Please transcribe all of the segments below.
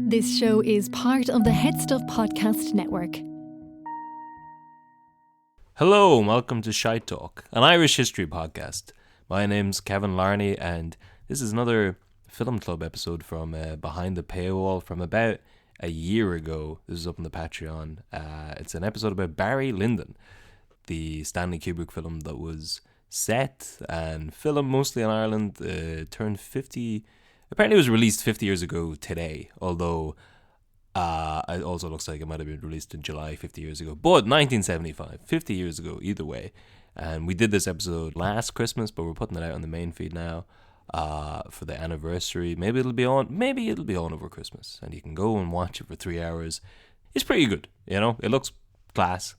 This show is part of the Head Stuff Podcast Network. Hello and welcome to Shite Talk, an Irish history podcast. My name's Kevin Larney and this is another film club episode from behind the paywall from about a year ago. This is up on the Patreon. It's an episode about Barry Lyndon, the Stanley Kubrick film that was set and filmed mostly in Ireland, turned 50. Apparently it was released 50 years ago today, although it also looks like it might have been released in July 50 years ago. But 1975, 50 years ago, either way. And we did this episode last Christmas, but we're putting it out on the main feed now for the anniversary. Maybe it'll be on over Christmas, and you can go and watch it for 3 hours. It's pretty good, you know. It looks class.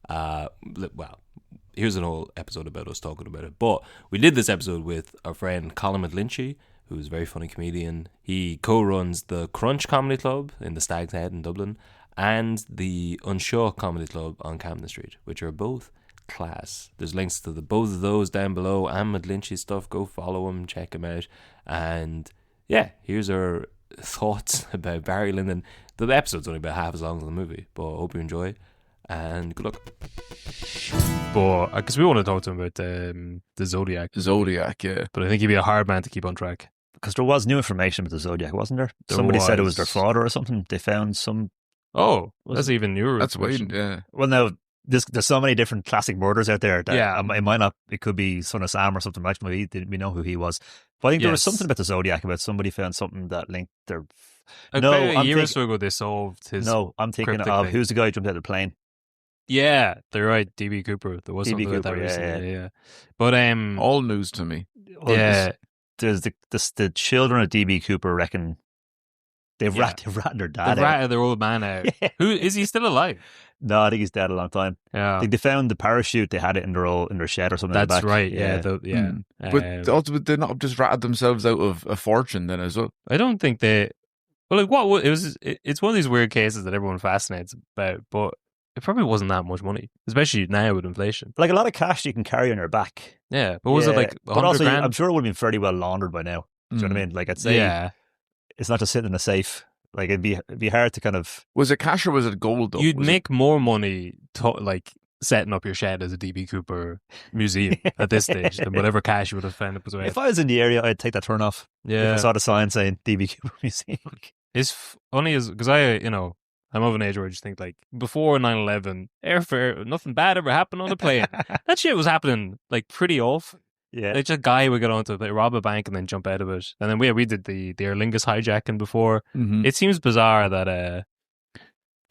Well, here's an whole episode about us talking about it. But we did this episode with our friend Colm McGlinchey, who's a very funny comedian. He co-runs the Crunch Comedy Club in the Stag's Head in Dublin and the Unshaw Comedy Club on Camden Street, which are both class. There's links to both of those down below and McGlinchey's stuff. Go follow him, check him out. And yeah, here's our thoughts about Barry Lyndon. The episode's only about half as long as the movie, but I hope you enjoy and good luck. But because we want to talk to him about the Zodiac. Zodiac, yeah. But I think he'd be a hard man to keep on track. Because there was new information about the Zodiac, wasn't there? Somebody said it was their father or something. They found some... Oh, that's even newer. That's weird, yeah. Well, now, there's so many different classic murders out there that it could be Son of Sam or something. Actually, we know who he was. But I think there was something about the Zodiac, about somebody found something that linked their... About a year or so ago, they solved his... No, I'm thinking of who's the guy who jumped out of the plane. Yeah, they're right. DB Cooper. There was something like that recently. Yeah. But all news to me. Yeah, there's the children of DB Cooper reckon they've ratted their dad. They've ratted their old man out. Yeah. Who is he still alive? No, I think he's dead a long time. Yeah, I think they found the parachute. They had it in their shed or something. That's in the back. right. Yeah, But also, would they not have just ratted themselves out of a fortune then as well? I don't think they. Well, like what it was. It's one of these weird cases that everyone fascinates about, but it probably wasn't that much money, especially now with inflation. Like a lot of cash you can carry on your back. Yeah, but was it like 100 but also, grand? I'm sure it would have been fairly well laundered by now. Do you know what I mean? Like I'd say, it's not just sitting in a safe. Like it'd be hard to kind of. Was it cash or was it gold though? You'd make more money like setting up your shed as a DB Cooper museum at this stage than whatever cash you would have found up as well. If I was in the area, I'd take that turn off. Yeah, if I saw the sign saying DB Cooper Museum. It's funny because I'm of an age where I just think like before 9/11, airfare, nothing bad ever happened on a plane. That shit was happening like pretty often. Yeah, like just a guy would get on to rob a bank and then jump out of it. And then we did the Aer Lingus hijacking before. Mm-hmm. It seems bizarre that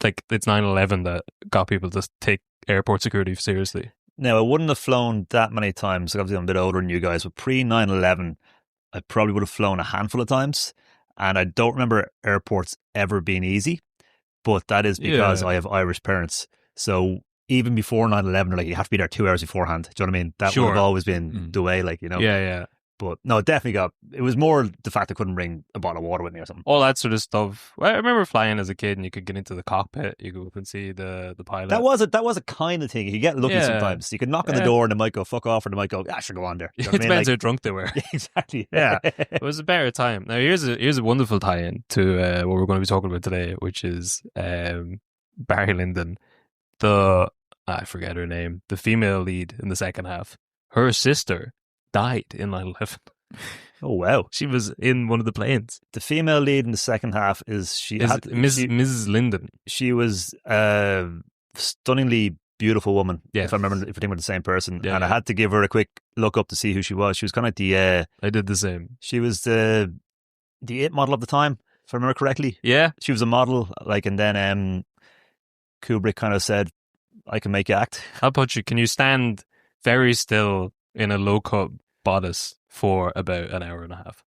like it's 9/11 that got people to take airport security seriously. Now I wouldn't have flown that many times. Obviously I'm a bit older than you guys, but pre 9/11, I probably would have flown a handful of times. And I don't remember airports ever being easy, but that is because I have Irish parents. So even before 9/11, like you have to be there 2 hours beforehand. Do you know what I mean? That would have always been the way, like, you know? Yeah. But no, it was more the fact I couldn't bring a bottle of water with me or something. All that sort of stuff. Well, I remember flying as a kid and you could get into the cockpit. You could go up and see the pilot. That was a kind of thing. You could get lucky sometimes. You could knock on the door and they might go, fuck off, or they might go, I should go on there. You know it depends how drunk they were. Exactly. Yeah. It was a better time. Now, here's a wonderful tie-in to what we're going to be talking about today, which is Barry Lyndon. I forget her name. The female lead in the second half. Her sister died in 9/11. Oh, wow. She was in one of the planes. The female lead in the second half is Mrs. Lyndon. She was a stunningly beautiful woman, yes. if I think we're the same person. Yeah, and I had to give her a quick look up to see who she was. She was kind of the... I did the same. She was the it model of the time, if I remember correctly. Yeah. She was a model, and then Kubrick kind of said, I can make you act. How about you? Can you stand very still in a low-cut bodice for about an hour and a half?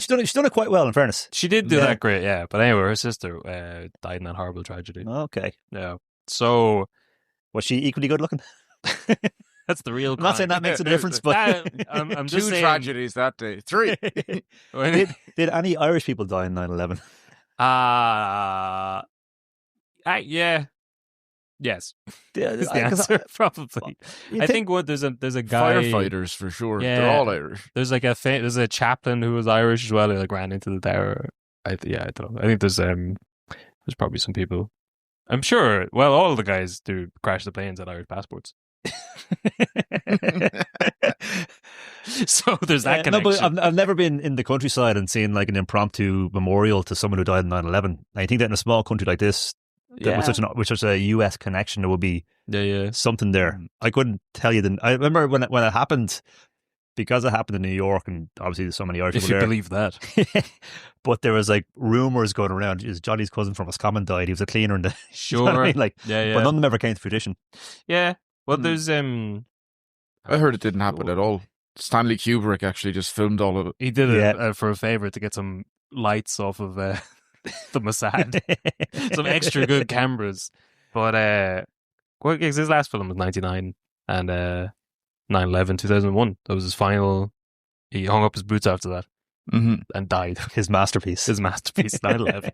She's done it quite well, in fairness. She did do that great, yeah. But anyway, her sister died in that horrible tragedy. Okay. Yeah. So... Was she equally good looking? That's the real I'm not saying that makes a difference, but... I'm just saying... tragedies that day. 3. Did any Irish people die in 9/11? Yeah. Yes. Yeah, is the answer, probably. I think there's a guy, firefighters for sure. Yeah, they're all Irish. There's like there's a chaplain who was Irish as well, who like ran into the tower. I don't know. I think there's probably some people. I'm sure. Well, all the guys do crash the planes at Irish passports. So there's that connection. No, but I've never been in the countryside and seen like an impromptu memorial to someone who died in 9/11. I think that in a small country like this, with such a US connection, there would be something there. I couldn't tell you. I remember when it happened, because it happened in New York, and obviously there's so many Irish people there. If you believe that. But there was like rumors going around. Johnny's cousin from Roscommon died. He was a cleaner in the Sure. You know what I mean? Like, yeah. But none of them ever came to fruition. Yeah. Well, there's I heard it didn't happen at all. Stanley Kubrick actually just filmed all of it. He did it for a favor to get some lights off of the Mossad, some extra good cameras. But his last film was 99 and 9/11 2001. That was his final. He hung up his boots after that and died. His masterpiece. 9/11.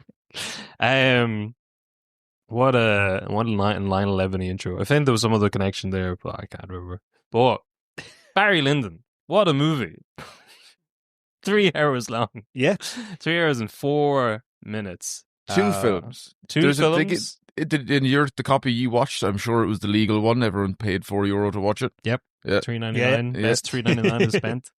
What a 9/11 intro. I think there was some other connection there, but I can't remember. But Barry Lyndon, what a movie! 3 hours long. Yeah, 3 hours and 4 minutes. Two films. Two films. The copy you watched, I'm sure it was the legal one. Everyone paid €4 to watch it. Yep. Yeah. $3.99. Best $3.99 is spent.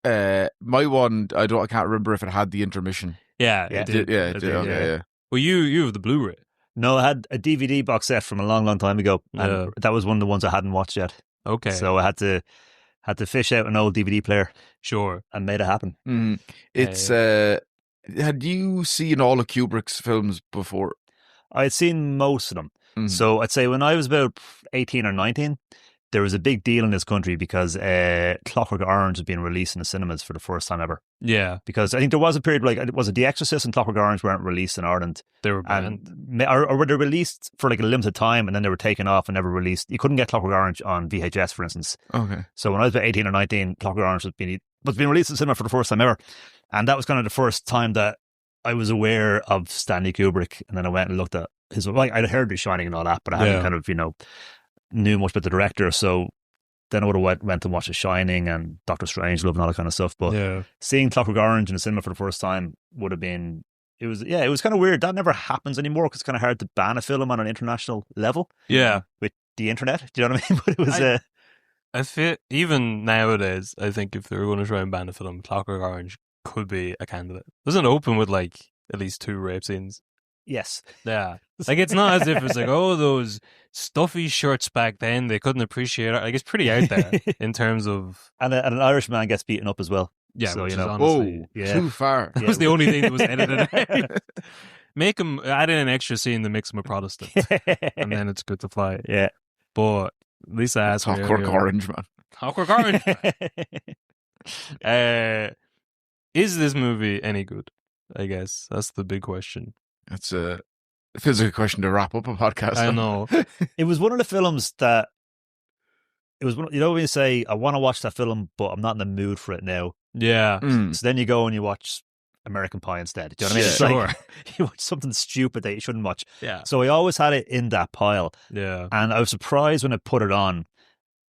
My one, I can't remember if it had the intermission. Yeah, it did. Yeah, it did. Okay. Well, you have the Blu-ray. No, I had a DVD box set from a long, long time ago, and that was one of the ones I hadn't watched yet. Okay. So I had to fish out an old DVD player. Sure. And made it happen. It's had you seen all of Kubrick's films before? I had seen most of them. So I'd say when I was about 18 or 19, there was a big deal in this country because Clockwork Orange was being released in the cinemas for the first time ever. Yeah. Because I think there was a period was it The Exorcist and Clockwork Orange weren't released in Ireland. They were banned. Or were they released for like a limited time and then they were taken off and never released? You couldn't get Clockwork Orange on VHS, for instance. Okay. So when I was about 18 or 19, Clockwork Orange was being released in cinema for the first time ever. And that was kind of the first time that I was aware of Stanley Kubrick. And then I went and looked at his, I'd heard The Shining and all that, but I hadn't kind of, knew much about the director. So then I would have went and watched The Shining and Doctor Strangelove and all that kind of stuff. But seeing Clockwork Orange in the cinema for the first time would have been, it was kind of weird. That never happens anymore because it's kind of hard to ban a film on an international level. Yeah. With the internet. Do you know what I mean? But it was... I feel, even nowadays, I think if they were going to try and ban a film, Clockwork Orange could be a candidate. Doesn't it open with like at least 2 rape scenes? Yes. Yeah. Like it's not as if it's like, oh, those stuffy shirts back then, they couldn't appreciate it. Like it's pretty out there in terms of... And an Irish man gets beaten up as well. Yeah, so, which you know, is honestly... too far. That was the only thing that was edited out. Make him, add in an extra scene that makes him a Protestant. And then it's good to fly. Yeah. But Lisa asked me Clockwork Orange, man. Clockwork Orange. Is this movie any good? I guess that's the big question. It feels like a question to wrap up a podcast. I know. It was one of the films that it was, when you say, I want to watch that film, but I'm not in the mood for it now. Yeah. So then you go and you watch American Pie instead. Do you know what I mean? It's sure. like, you watch something stupid that you shouldn't watch. Yeah. So I always had it in that pile. Yeah. And I was surprised when I put it on.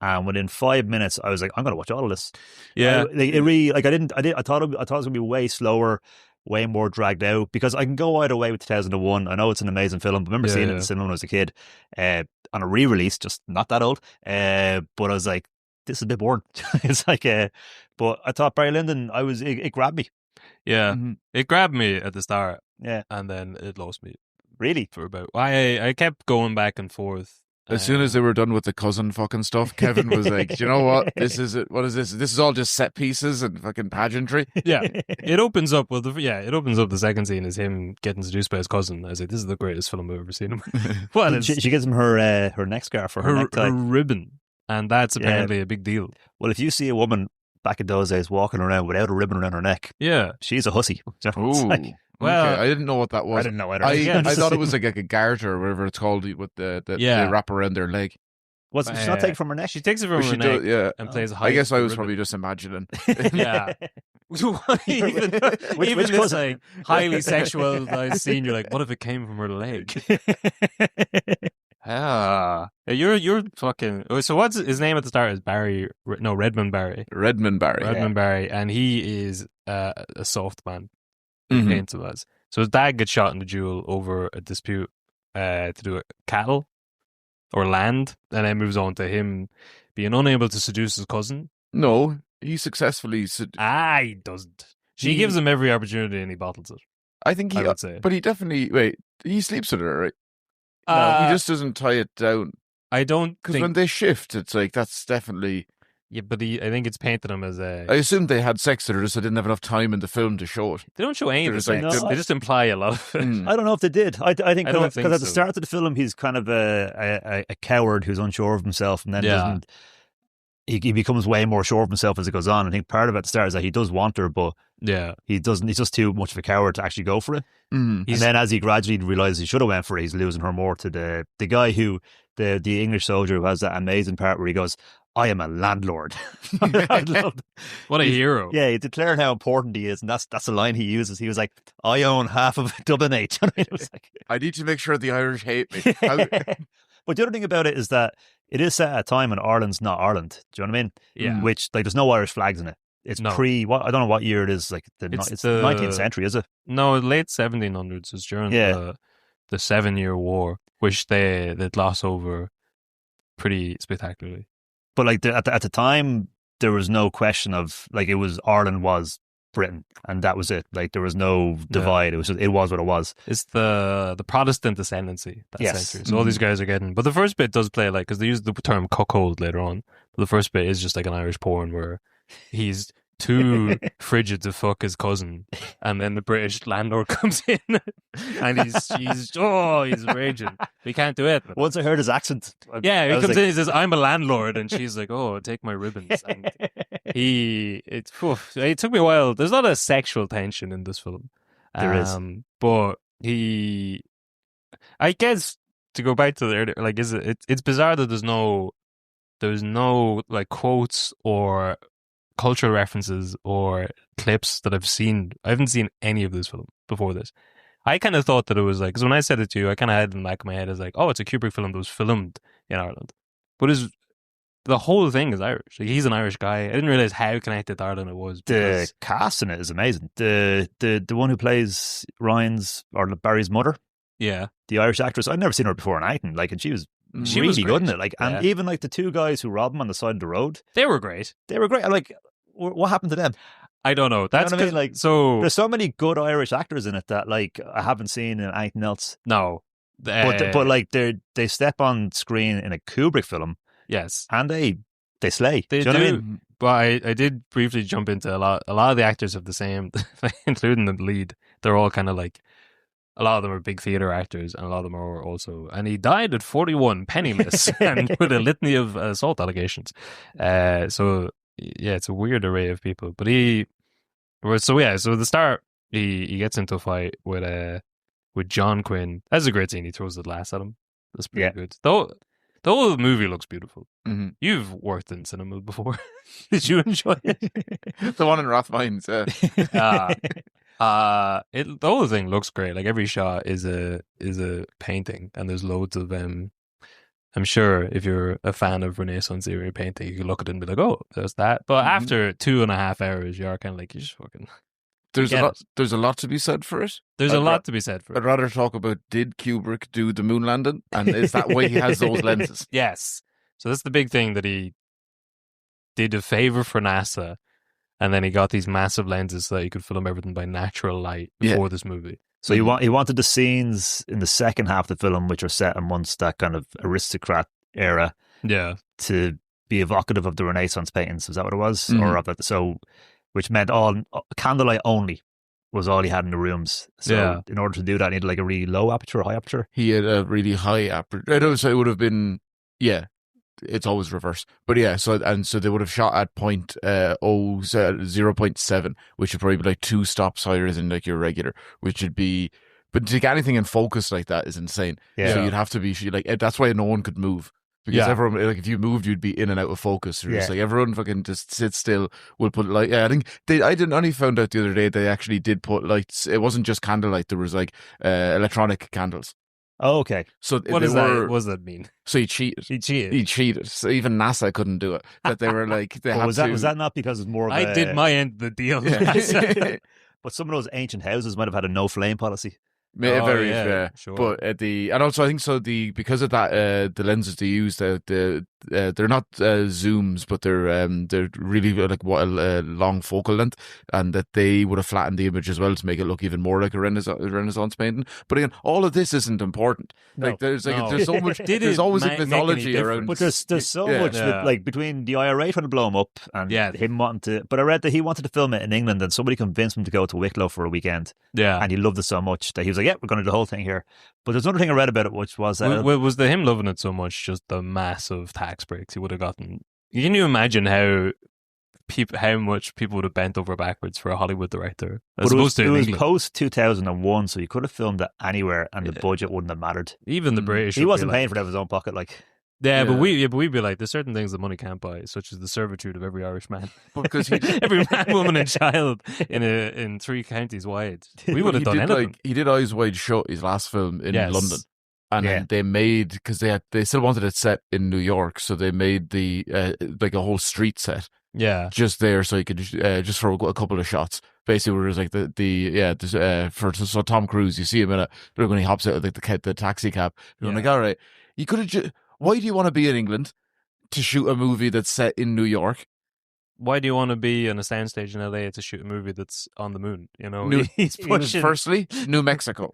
And within 5 minutes, I was like, I'm going to watch all of this. Yeah. I thought it was going to be way slower, way more dragged out, because I can go either way with 2001. I know it's an amazing film. I remember seeing it in the cinema when I was a kid on a re-release, just not that old. But I was like, this is a bit boring. It's like, but I thought Barry Lyndon, it grabbed me. Yeah. It grabbed me at the start. Yeah. And then it lost me. Really? For about, I kept going back and forth. As soon as they were done with the cousin fucking stuff, Kevin was like, "Do you know what? This is it. What is this? This is all just set pieces and fucking pageantry." Yeah, it opens up with it opens up the second scene is him getting seduced by his cousin. I was like, "This is the greatest film I've ever seen him." Well, she gives him her neck scarf or her necktie, her ribbon, and that's apparently a big deal. Well, if you see a woman back in those days walking around without a ribbon around her neck, she's a hussy. Ooh. Well, okay. I didn't know what that was. I didn't know either. I thought it was like a garter or whatever it's called with the they wrap around their leg. She not take it from her neck? She takes it from her neck and plays high. I guess I was probably just imagining. Yeah. even this like highly sexualized scene, you're like, what if it came from her leg? You're fucking. So what's his name at the start is Barry? No, Redmond Barry. Redmond Barry, and he is a soft man. Paints him as. So his dad gets shot in the duel over a dispute to do with cattle or land, and then moves on to him being unable to seduce his cousin. No, he successfully. He doesn't. She gives him every opportunity and he bottles it. I think he I would say. But he definitely. Wait, he sleeps with her, right? No, he just doesn't tie it down. I don't Because think... when they shift, it's like, that's definitely... Yeah, but I think it's painted him as a... I assumed they had sex with her, just I didn't have enough time in the film to show it. They don't show any of the There's sex. like- They just imply a lot of it. I don't know if they did. I think I don't because think at the so. start of the film, he's kind of a coward who's unsure of himself, and then doesn't. He becomes way more sure of himself as it goes on. I think part of it at the start is that he does want her, but Yeah. he doesn't. He's just too much of a coward to actually go for it. Mm. And then as he gradually realizes he should have went for it, he's losing her more to the guy who the English soldier who has that amazing part where he goes, "I am a landlord." I loved it. What a hero. Yeah, he declared how important he is, and that's the line he uses. He was like, "I own half of Dublin 8." It was like, I need to make sure the Irish hate me. How- but the other thing about it is that it is set at a time when Ireland's not Ireland. Do you know what I mean? Yeah. Which, like, there's no Irish flags in it. It's No. what I don't know what year it is. Like it's the 19th century, is it? No, late 1700s. It's during the 7-Year War, which they'd lost over pretty spectacularly. But like at the time, there was no question of like Ireland was Britain, and that was it. Like there was no divide. It was what it was. It's the Protestant ascendancy that Yes. century. So all these guys are getting... But the first bit does play like... Because they use the term cuckold later on. But the first bit is just like an Irish porn where he's too frigid to fuck his cousin, and then the British landlord comes in and he's raging. We can't do it. Once I heard his accent, Yeah, I he was comes like, in, he says, "I'm a landlord," and she's like, "Oh, take my ribbons." And it took me a while. There's a lot of sexual tension in this film. There is. But I guess, to go back to the earlier, like, it's bizarre that there's no like quotes or cultural references or clips that I've seen. I haven't seen any of this film before this. I kind of thought that it was like, because when I said it to you, I kind of had it in the back of my head as like, oh, it's a Kubrick film that was filmed in Ireland. But the whole thing is Irish. Like, he's an Irish guy. I didn't realize how connected to Ireland it was. the cast in it is amazing. The one who plays Barry's mother, Yeah. the Irish actress, I'd never seen her before in acting. Like, and she was She really was good in great. it. Like, and Yeah. even like the two guys who robbed him on the side of the road, They were great. they were great. I'm like, what happened to them? I don't know. That's what I mean? 'cause- Like, so There's so many good Irish actors in it that like I haven't seen in anything else. no. But like they step on screen in a Kubrick film Yes. and they slay. They do you know what I do. mean? But I did briefly jump into a lot of the actors have the same, including the lead. They're all kind of like, a lot of them are big theater actors, and a lot of them are also. And he died at 41, penniless, and with a litany of assault allegations. So yeah, it's a weird array of people. But so at the start, he gets into a fight with John Quinn. That's a great scene. He throws the glass at him. That's pretty good. Though the whole movie looks beautiful. Mm-hmm. You've worked in cinema before. Did you enjoy it? The one in Rathmines, The whole thing looks great. Like, every shot is a painting, and there's loads of I'm sure if you're a fan of Renaissance era painting, you can look at it and be like, "Oh, there's that." But after 2.5 hours, you are kind of like, "You just fucking." There's Get a lot. it. There's a lot to be said for it. There's I'd a ra- lot to be said for I'd it. rather talk about, did Kubrick do the moon landing, and is that why he has those lenses? Yes. So that's the big thing, that he did a favor for NASA, and then he got these massive lenses so that he could film everything by natural light before this movie. So he wanted the scenes in the second half of the film, which are set amongst that kind of aristocrat era, Yeah. to be evocative of the Renaissance paintings. Is that what it was? Mhm. Or of that? So, which meant all candlelight only was all he had in the rooms. So in order to do that, he needed like a really low aperture, high aperture. He had a really high aperture. I don't say it would have been. Yeah, it's always reverse. But yeah, so they would have shot at 0.7, which would probably be like 2 stops higher than like your regular, which would be. But to get anything in focus like that is insane. Yeah. So you'd have to be like, that's why no one could move. Because Yeah. everyone, like, if you moved, you'd be in and out of focus. You're just like, everyone fucking just sit still. We'll put light. Yeah, I think I only found out the other day they actually did put lights. It wasn't just candlelight. There was like electronic candles. Oh, okay. So what does that mean? So he cheated. He cheated. He cheated. So even NASA couldn't do it. That they were like, they had Was to. that not because it's more of I did my end of the deal. Yeah. But some of those ancient houses might have had a no flame policy. Sure. But and also I think so because of that the lenses they use they're not zooms, but they're really like what a long focal length, and that they would have flattened the image as well to make it look even more like a Renaissance painting. But again, all of this isn't important. No. Like there's so much. There's always a mythology around. But there's so much that, like between the IRA trying to blow him up and him wanting to. But I read that he wanted to film it in England, and somebody convinced him to go to Wicklow for a weekend. Yeah, and he loved it so much that he was like, "Yeah, we're going to do the whole thing here." But there's another thing I read about it, which was was the him loving it so much just the massive tax breaks he would have gotten. Can you imagine how much people would have bent over backwards for a Hollywood director? But it was post 2001, so you could have filmed it anywhere, and the budget wouldn't have mattered. Even the British, he wasn't paying for it out of his own pocket, like. Yeah, but we'd be like, there's certain things that money can't buy, such as the servitude of every Irish man, because every man, woman, and child in 3 counties wide. We would have done anything. He did Eyes Wide Shut, his last film in London, and they made, because they still wanted it set in New York, so they made the like a whole street set, just there, so you could just for a couple of shots. Basically, where it was like so Tom Cruise, you see him in when he hops out of the taxi cab, you're like, all right, you could have why do you want to be in England to shoot a movie that's set in New York? Why do you want to be on a soundstage in LA to shoot a movie that's on the moon? You know, he's pushing. Firstly, New Mexico.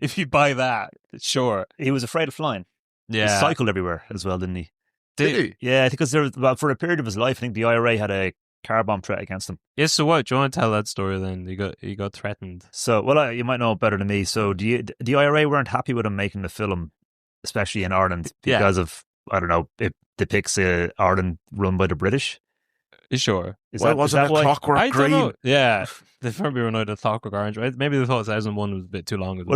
If you buy that, sure. He was afraid of flying. Yeah, he cycled everywhere as well, didn't he? Did he? Yeah, I think for a period of his life, I think the IRA had a car bomb threat against him. Yes. So what? Do you want to tell that story then? He got threatened. So you might know better than me. So the IRA weren't happy with him making the film, especially in Ireland, because of, I don't know, it depicts Ireland run by the British. Sure. Wasn't it Clockwork Green? Don't know. Yeah, they probably were annoyed at Clockwork Orange, right? Maybe they thought 2001 was a bit too long. Well,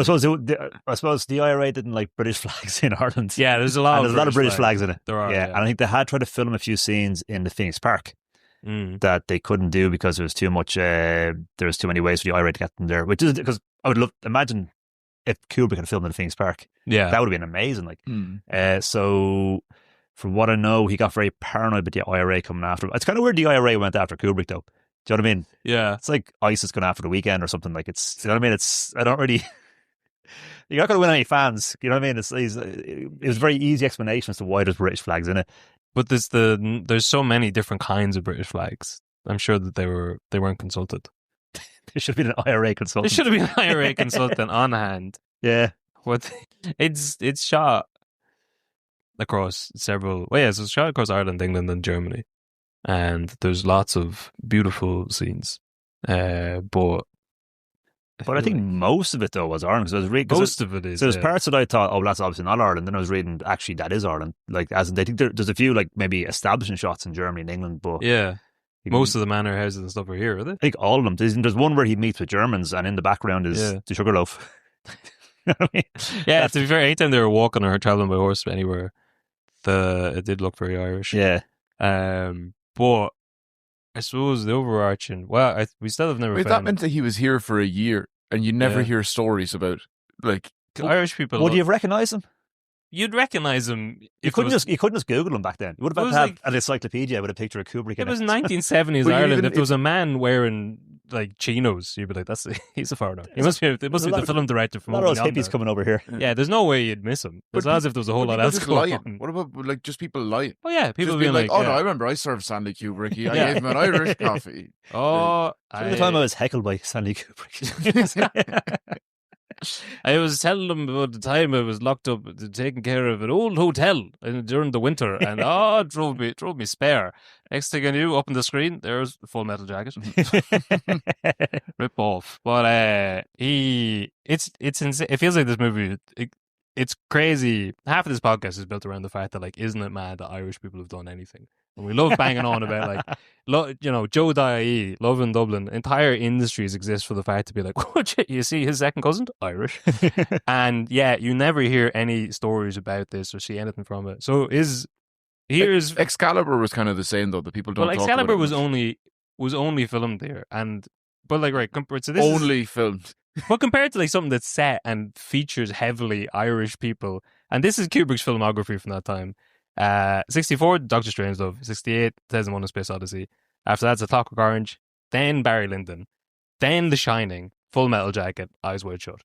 I suppose the IRA didn't like British flags in Ireland. Yeah, there's a lot of British flags in it. There are. Yeah, and I think they had tried to film a few scenes in the Phoenix Park that they couldn't do because there was too much. There was too many ways for the IRA to get them there. Which is because I would imagine if Kubrick had filmed in the Phoenix Park, that would have been amazing. Like, so from what I know, he got very paranoid with the IRA coming after him. It's kind of weird the IRA went after Kubrick, though. Do you know what I mean? Yeah, it's like ISIS going after The Weeknd or something. Like, it's, you know what I mean? It's, I don't really. You're not going to win any fans. You know what I mean? It was a very easy explanation as to why there's British flags in it. But there's so many different kinds of British flags. I'm sure that they weren't consulted. There should have been an IRA consultant. There should have been an IRA consultant on hand. Yeah. It's shot across several. Well, yeah, so it's shot across Ireland, England, and Germany, and there's lots of beautiful scenes. But I think most of it though was Ireland. Most of it is. So there's parts that I thought, oh, that's obviously not Ireland. Then I was reading, actually, that is Ireland. Like, as in, I think there's a few like maybe establishing shots in Germany and England, but most of the manor houses and stuff are here, are they? I think all of them. There's one where he meets with Germans, and in the background is the Sugarloaf. You know what I mean? Yeah, to be fair, anytime they were walking or traveling by horse anywhere, it did look very Irish. Yeah. But I suppose the overarching, we still have never found. That meant that he was here for a year, and you never hear stories about, like, Irish people. Would you have recognised him? You'd recognise him. You couldn't just Google him back then. You would have had to have an encyclopedia with a picture of Kubrick in it. It was 1970s Ireland. If there was a man wearing like chinos, you'd be like, he's a foreigner. He must be the film director from a lot of those hippies coming over here. Yeah, there's no way you'd miss him. It's as if there was a whole lot else going on. What about like just people lying? Oh yeah, people being like, no, I remember I served Stanley Kubrick. I gave him an Irish coffee. Oh, the time I was heckled by Stanley Kubrick. I was telling them about the time I was locked up taking care of an old hotel during the winter, and drove me spare. Next thing I knew, up on the screen, there's Full Metal Jacket. Rip off. But it's insane. It feels like this movie. It's crazy. Half of this podcast is built around the fact that, like, isn't it mad that Irish people have done anything? And we love banging on about, like, Joe Dye, Love in Dublin. Entire industries exist for the fact to be like, what, you see his second cousin? Irish. And yeah, you never hear any stories about this or see anything from it. So here's Excalibur was kind of the same though. The people don't. Well, talk Excalibur about it was only filmed there, but like compared to this, filmed. But compared to like something that's set and features heavily Irish people, and this is Kubrick's filmography from that time. 64, Doctor Strangelove. 68, 2001: A Space Odyssey. After that's A Clockwork Orange. Then Barry Lyndon. then The Shining, Full Metal Jacket, Eyes Wide Shut.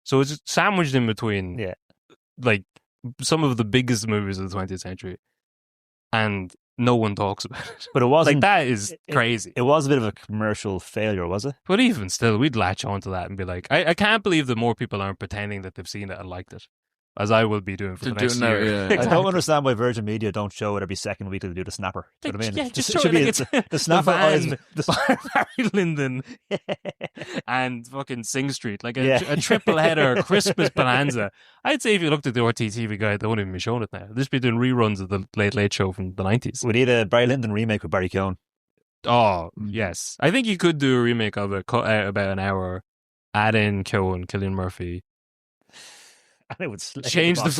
So it's sandwiched in between, like some of the biggest movies of the 20th century, and no one talks about it. But it wasn't like that is crazy. It was a bit of a commercial failure, was it? But even still, we'd latch onto that and be like, I can't believe that more people aren't pretending that they've seen it and liked it, as I will be doing for the next year. I don't understand why Virgin Media don't show it every second week they do the Snapper. Do you know what I mean? Yeah, just it show should it be the Snapper eyes. Barry Lyndon and fucking Sing Street, like a triple header Christmas bonanza. I'd say if you looked at the RTTV guide, they wouldn't even be showing it now. They'd just be doing reruns of the Late Late Show from the 90s. We need a Barry Lyndon remake with Barry Cohn. Oh, yes. I think you could do a remake of it, cut out about an hour, add in Cohen, Cillian Murphy. And it would change the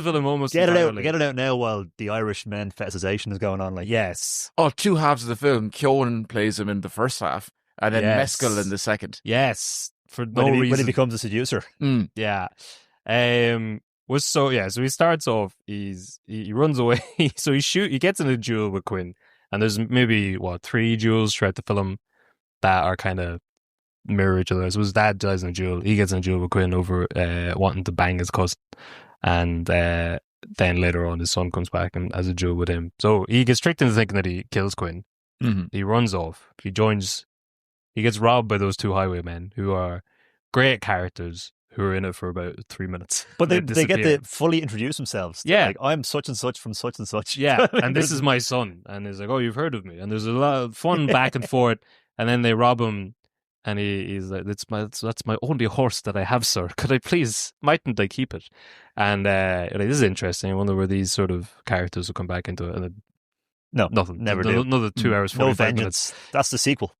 film almost entirely. Get it out now while the Irish men fetishization is going on. Like, yes. Oh, 2 halves of the film. Keown plays him in the first half, and then Mescal in the second. Yes, for no reason. When he becomes a seducer. Yeah. So he starts off. He runs away. So he gets in a duel with Quinn, and there's maybe 3 duels throughout the film that are kind of mirror each other. So his dad dies in a duel. He gets in a duel with Quinn over wanting to bang his cousin, and then later on his son comes back and has a duel with him. So he gets tricked into thinking that he kills Quinn. He runs off. He gets robbed by those 2 highwaymen who are great characters who are in it for about 3 minutes. But they get to fully introduce themselves. Yeah. Like, I'm such and such from such and such. Yeah, and this is my son. And he's like, oh, you've heard of me. And there's a lot of fun back and forth. And then they rob him. And he's like, that's my only horse that I have, sir. Mightn't I keep it? And this is interesting. I wonder where these sort of characters will come back into it. And no, nothing. Never do. Another 2 hours, 45 minutes. That's the sequel.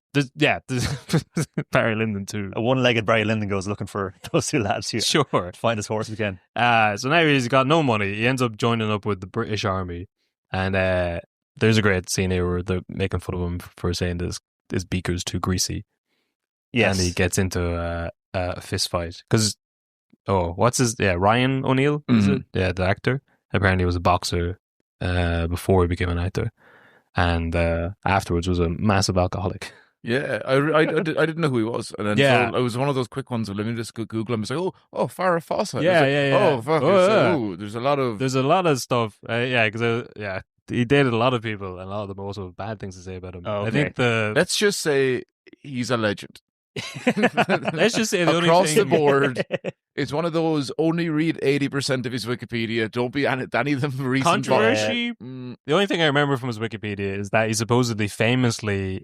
Barry Lyndon too. A one-legged Barry Lyndon goes looking for those 2 lads who find his horse again. So now he's got no money. He ends up joining up with the British Army. And there's a great scene here where they're making fun of him for saying his beaker's too greasy. Yes. And he gets into a fist fight. Because, Ryan O'Neill, is it? Yeah, the actor. Apparently he was a boxer before he became an actor. And afterwards was a massive alcoholic. Yeah, I didn't know who he was. And then so it was one of those quick ones of let me just Google him. It's like, Farrah Fawcett. Yeah. Oh, fuck. There's a lot of stuff. Because he dated a lot of people, and a lot of them also have bad things to say about him. Oh, okay. I think let's just say he's a legend. Let's just say across the board, it's one of those only read 80% of his Wikipedia. Don't be any of them recent controversy. The only thing I remember from his Wikipedia is that he supposedly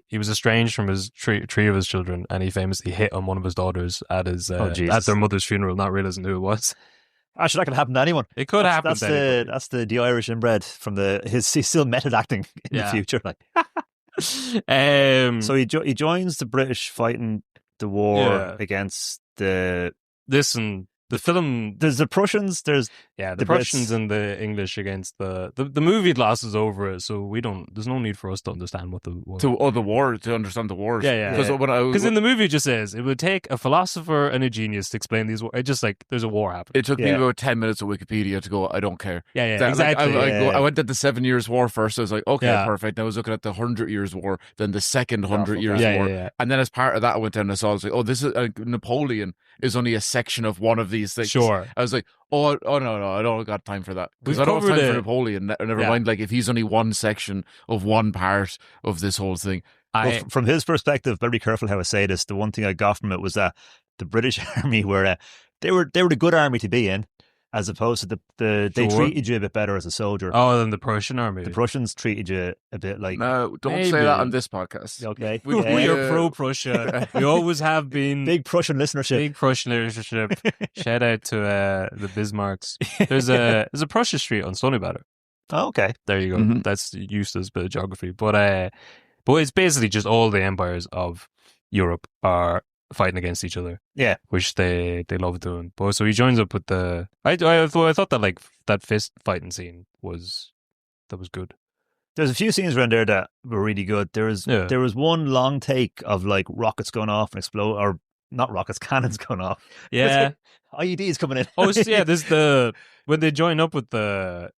he was estranged from his three of his children, and he famously hit on one of his daughters at their mother's funeral, not realizing who it was. Actually, that could happen to anyone. It could happen. That's the Irish inbred from he's still method acting in the future. Like, so he joins the British fighting the war against the film. There's the Prussians. There's the Prussians and the English against the movie glosses over it, so there's no need for us to understand what the war to understand the wars. Because in the movie it just says it would take a philosopher and a genius to explain these wars. It's just like there's a war happening. It took me about 10 minutes of Wikipedia to go, I don't care. Exactly. I went at the 7 Years War first. I was like, okay, perfect. Now I was looking at the 100 Years War, then the second 100 Years War, and then as part of that I went down and saw, I was like, this is Napoleon is only a section of one of these things. Sure. I was like, no, I don't got time for that. Because I don't have time for Napoleon. Never mind, like, if he's only one section of one part of this whole thing. From his perspective, very careful how I say this, the one thing I got from it was that the British Army they were the good army to be in, as opposed to they treated you a bit better as a soldier. Oh, than the Prussian army. The Prussians treated you a bit like... No, don't say that on this podcast. Okay. We are pro-Prussia. We always have been. Big Prussian listenership. Shout out to the Bismarcks. There's a Prussia Street on Stoneybatter. Oh, okay. There you go. Mm-hmm. That's useless bit of geography. But it's basically just all the empires of Europe are fighting against each other, which they love doing. But so he joins up with the. I thought that like that fist fighting scene was good. There's a few scenes around there that were really good. There was one long take of like rockets going off and explode, or not rockets, cannons going off. Yeah, IEDs coming in. There's when they join up with the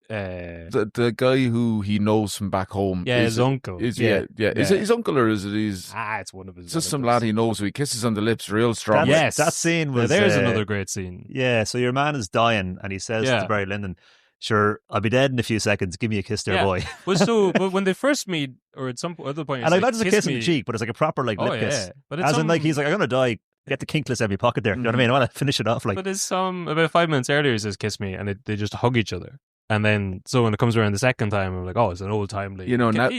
The guy who he knows from back home. Yeah, his uncle. Is it his uncle or is it his? It's one of his. It's just some lad he knows who he kisses on the lips real strong. That scene was. There's another great scene. Yeah, so your man is dying, and he says to Barry Lyndon, "Sure, I'll be dead in a few seconds. Give me a kiss there, boy." But when they first meet, or at some other point, and not just a kiss on the cheek, but it's like a proper lip kiss. But as in, like, he's like, "I'm gonna die. Get the kinkless out of your pocket there." You know what I mean? I want to finish it off. Like, but it's about 5 minutes earlier, he says, "Kiss me," and they just hug each other. And then, so when it comes around the second time, I'm like, oh, it's an old time. Like, now he now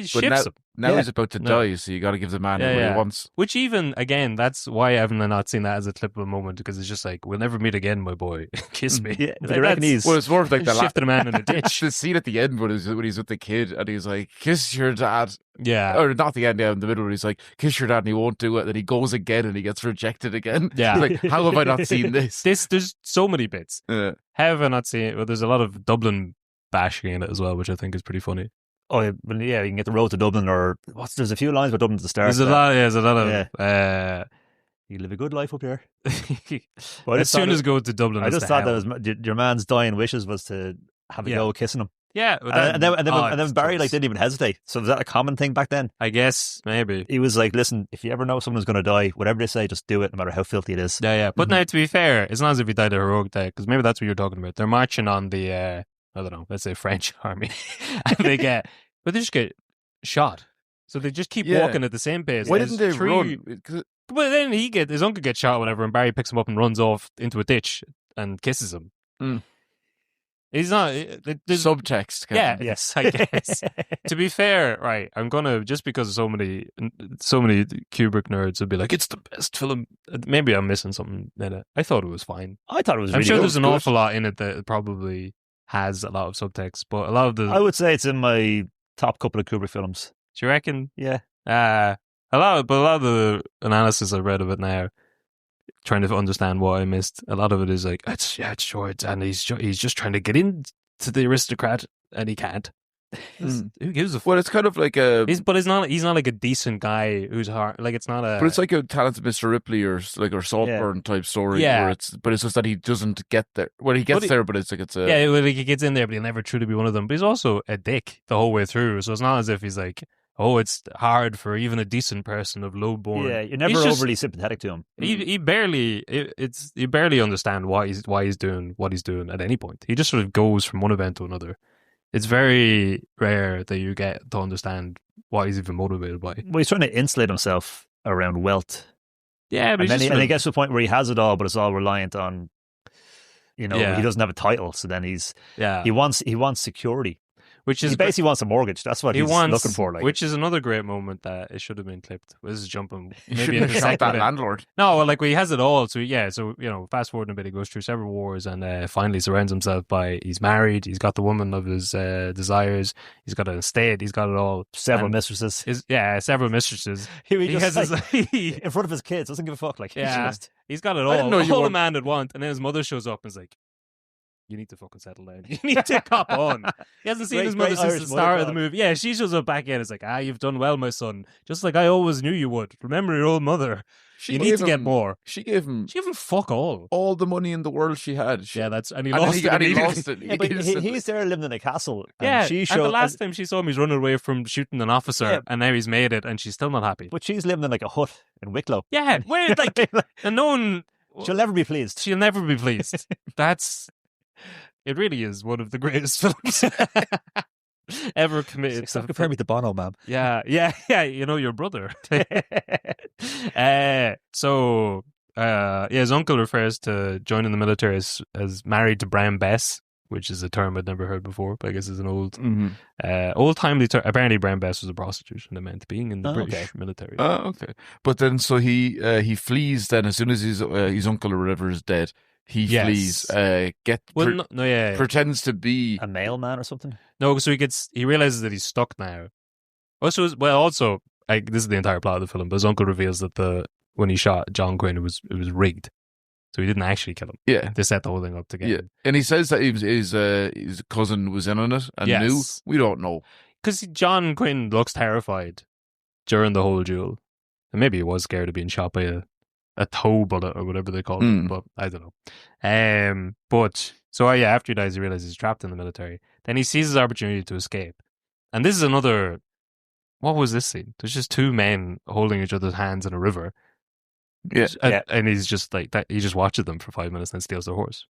he's about to die, so you got to give the man what he wants. Which even, again, that's why haven't I not seen that as a clip of a moment, because it's just like, we'll never meet again, my boy. Kiss me. Yeah, like, I reckon it's more of like the shifted a man in a ditch. The scene at the end when he's with the kid and he's like, kiss your dad. Yeah. Or not the end, in the middle where he's like, kiss your dad, and he won't do it. Then he goes again and he gets rejected again. Yeah. Like, how have I not seen this? There's so many bits. How have I not seen it? Well, there's a lot of Dublin bashing in it as well, which I think is pretty funny. Oh yeah, you can get the road to Dublin, or there's a few lines about Dublin at the start. There's a lot of you live a good life up here. As soon as go to Dublin, I just thought that was your man's dying wishes was to have a go kissing him. Yeah, and then Barry didn't even hesitate. So was that a common thing back then? I guess maybe he was like, "Listen, if you ever know someone's going to die, whatever they say, just do it, no matter how filthy it is." Yeah. But now, to be fair, it's not as if he died a heroic death, because maybe that's what you're talking about. They're marching on the I don't know, let's say French army, and they just get shot. So they just keep walking at the same pace. Why didn't they run? But then his uncle gets shot, whatever, and Barry picks him up and runs off into a ditch and kisses him. He's not subtext. Yes, I guess. To be fair, right, I'm gonna, just because so many Kubrick nerds would be like, it's the best film. Maybe I'm missing something in it. I thought it was fine. I thought it was. I'm sure there's an awful lot in it that probably has a lot of subtext, but a lot of I would say it's in my top couple of Kubrick films. Do you reckon? Yeah. A lot of the analysis I've read of it now, trying to understand what I missed, a lot of it is like, it's short, and he's just trying to get into the aristocrat, and he can't. Who gives a fuck? Well, it's kind of like he's not like a decent guy who's hard. Like, it's not a. But it's like a Talented Mr. Ripley or Saltburn type story. Yeah. Where it's just that he doesn't get there. Well, he gets there, but it's like he gets in there, but he'll never truly be one of them. But he's also a dick the whole way through. So it's not as if he's like, oh, it's hard for even a decent person of low born. Yeah, you're never overly sympathetic to him. He barely understand why he's doing what he's doing at any point. He just sort of goes from one event to another. It's very rare that you get to understand what he's even motivated by. Well, he's trying to insulate himself around wealth. Yeah, but and then he gets to a point where he has it all, but it's all reliant on, he doesn't have a title. So then he wants security. He basically wants a mortgage. That's what he's looking for. Like. Which is another great moment that it should have been clipped. This is jumping. Maybe in shot that landlord. No, like he has it all. So fast forward a bit, he goes through several wars and finally surrounds himself by. He's married. He's got the woman of his desires. He's got an estate. He's got it all. Several mistresses. Several mistresses. He has in front of his kids. Doesn't give a fuck. Like he's got it all. All the man would want. And then his mother shows up and is like, you need to fucking settle down. You need to cop on. He hasn't seen his mother since the start of the movie. Yeah, she shows up back in. It's like, you've done well, my son. Just like I always knew you would. Remember your old mother. You need to get more. She gave him fuck all the money in the world she had. And he lost it. Yeah, but he's there living in a castle. And the last time she saw him, he's running away from shooting an officer, and now he's made it, and she's still not happy. But she's living in like a hut in Wicklow. Yeah, where and no one. She'll never be pleased. She'll never be pleased. It really is one of the greatest films ever committed. Stop comparing me to Bono, man. Yeah. Your brother. His uncle refers to joining the military as married to Brown Bess, which is a term I'd never heard before, but I guess it's an old timely term. Apparently, Brown Bess was a prostitute and it meant being in the British military. Oh, okay. But then, so he flees. Then, as soon as his uncle or whatever is dead, he flees. Pretends to be a mailman or something. No, so he realizes that he's stuck now. This is the entire plot of the film. But his uncle reveals that when he shot John Quinn, it was rigged. So he didn't actually kill him. Yeah. They set the whole thing up to get him. And he says that his cousin was in on it and knew. We don't know. Because John Quinn looks terrified during the whole duel. And maybe he was scared of being shot by a tow bullet or whatever they call it, but I don't know. But so yeah, after he dies, he realizes he's trapped in the military. Then he sees his opportunity to escape, and this is another. What was this scene? There's just two men holding each other's hands in a river. Yeah, and he's just like that. He just watches them for 5 minutes and steals their horse.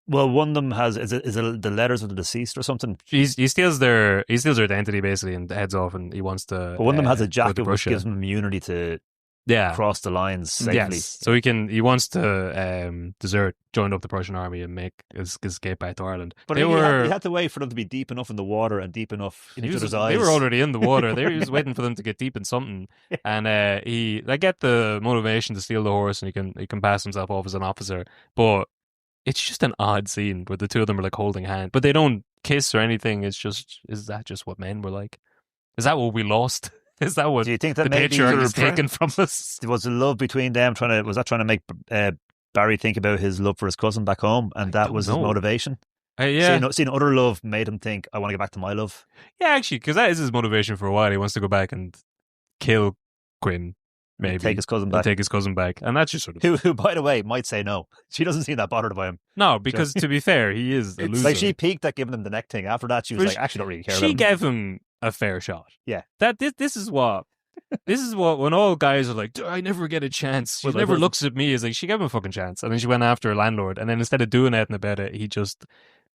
Well, one of them has is it the letters of the deceased or something? He steals their identity basically and heads off, and he wants to. But one of them has a go to jacket which Russia. gives him immunity to Yeah, cross the lines safely. yes. So he wants to desert, join up the Prussian army, and make his escape back to Ireland. But he he had to wait for them to be deep enough in the water and deep enough in each other's eyes. They were already in the water. He was waiting for them to get deep in something, and they get the motivation to steal the horse, and he can pass himself off as an officer. But it's just an odd scene where the two of them are like holding hands, but they don't kiss or anything. It's just, is that just what men were like? Is that what we lost? Is that what Do you think that the maybe patriarch is taken from us? Was the love between them trying to make Barry think about his love for his cousin back home, and that was his motivation? Yeah. Seeing other love made him think, I want to get back to my love. Yeah, actually, because that is his motivation for a while. He wants to go back and kill Quinn, maybe. Take his cousin back. And that's just sort of... Who, by the way, might say no. She doesn't seem that bothered by him. No, because to be fair, he is a loser. Like, she peaked at giving him the neck thing. After that, she was like, actually don't really care about him. She gave him a fair shot. Yeah. This is what when all guys are like, I never get a chance. She never looks at me. Is like, she gave him a fucking chance. And then she went after a landlord. And then instead of doing anything about it, he just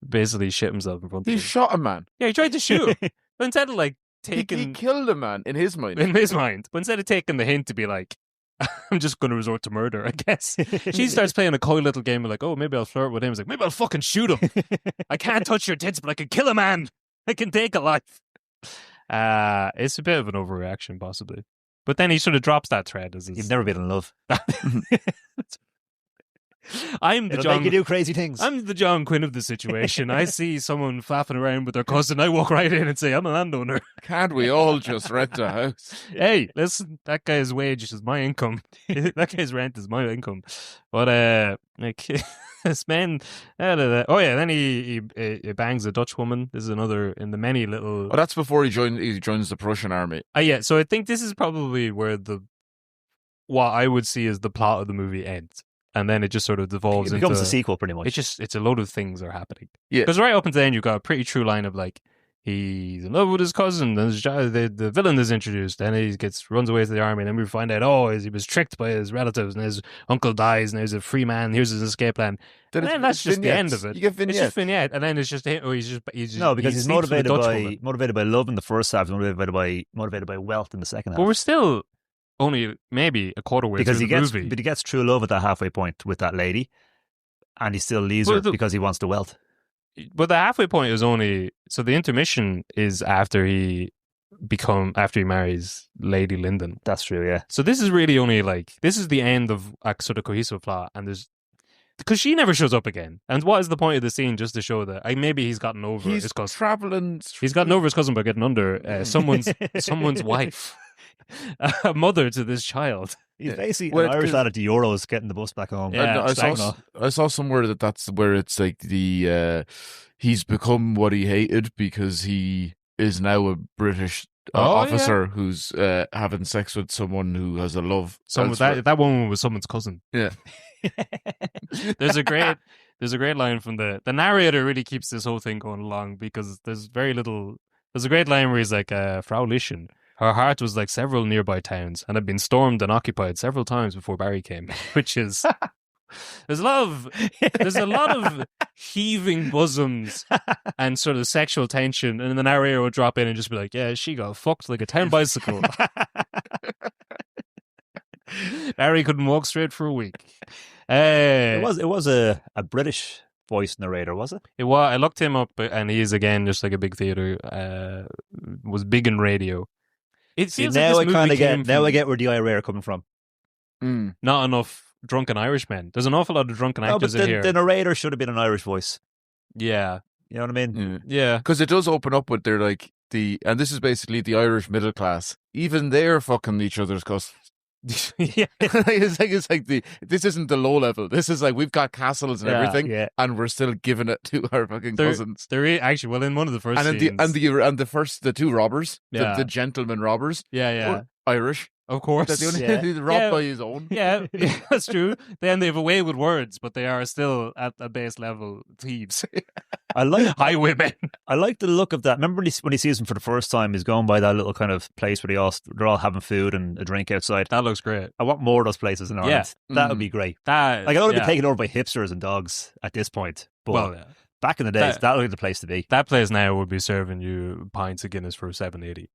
basically shit himself in front of him. He shot a man. Yeah, he tried to shoot him. But instead of like taking... He killed a man in his mind. But instead of taking the hint to be like, I'm just going to resort to murder, I guess. She starts playing a coy little game of like, oh, maybe I'll flirt with him. It's like, maybe I'll fucking shoot him. I can't touch your tits, but I can kill a man. I can take a life. It's a bit of an overreaction, possibly. But then he sort of drops that thread. You've never been in love. Make you do crazy things. I'm the John Quinn of the situation. I see someone flapping around with their cousin. I walk right in and say, I'm a landowner. Can't we all just rent a house? Hey, listen, that guy's wage is my income. That guy's rent is my income. But like this man, oh yeah, then he bangs a Dutch woman. This is another in the many little. Oh, that's before he joins the Prussian army. Yeah, so I think this is probably where what I would see as the plot of the movie ends. And then it just sort of devolves into... It becomes a sequel, pretty much. It's a load of things are happening. Yeah. Because right up until the end, you've got a pretty true line of like, he's in love with his cousin, and the villain is introduced, and he runs away to the army, and then we find out, he was tricked by his relatives, and his uncle dies, and he's a free man, here's his escape plan. And then that's just the end of it. You get vignettes. It's just vignette, and then it's just, he's no, because he's motivated by love in the first half, motivated by wealth in the second half. But we're still... only maybe a quarter way through the movie. But he gets true love at that halfway point with that lady, and he still leaves her because he wants the wealth. But the halfway point is only... So the intermission is after he marries Lady Lyndon. That's true, yeah. So this is really only like... This is the end of a sort of cohesive plot, and there's... Because she never shows up again. And what is the point of the scene? Just to show that maybe he's gotten over his cousin. Traveling. He's gotten over his cousin by getting under someone's wife. A mother to this child. He's basically an Irish lad at the Euros getting the bus back home. Yeah, I saw somewhere that's where it's like he's become what he hated because he is now a British officer who's having sex with someone who has a love. That woman was someone's cousin. Yeah. There's a great line from the narrator. Really keeps this whole thing going along because there's a great line where he's like, Frau Lischen, her heart was like several nearby towns and had been stormed and occupied several times before Barry came, which is there's a lot of heaving bosoms and sort of sexual tension, and then the narrator would drop in and just be like, yeah, she got fucked like a town bicycle. Barry couldn't walk straight for a week. It was a British voice narrator, was it? It was. I looked him up, and he is again just like a big theater. Was big in radio. It seems now like I get where the IRA are coming from. Not enough drunken Irishmen. There's an awful lot of drunken actors in here. The narrator should have been an Irish voice. Yeah, you know what I mean. Yeah, because it does open up with their like and this is basically the Irish middle class. Even they're fucking each other's cousins. Yeah, it's like this isn't the low level. This is like we've got castles and everything, and we're still giving it to our fucking cousins. They're actually in one of the first scenes, the two robbers, the gentleman robbers, were Irish. Of course. That's the only Yeah. he's robbed by his own. Yeah, that's true. Then they have a way with words, but they are still at a base level thieves. I like Highwaymen. I like the look of that. Remember when he sees them for the first time, he's going by that little kind of place where they're all having food and a drink outside. That looks great. I want more of those places in Ireland. Yeah. That would be great. That Like, I don't want to yeah. be taken over by hipsters and dogs at this point. But Well, yeah. back in the days, that would be the place to be. That place now would be serving you pints of Guinness for $7.80.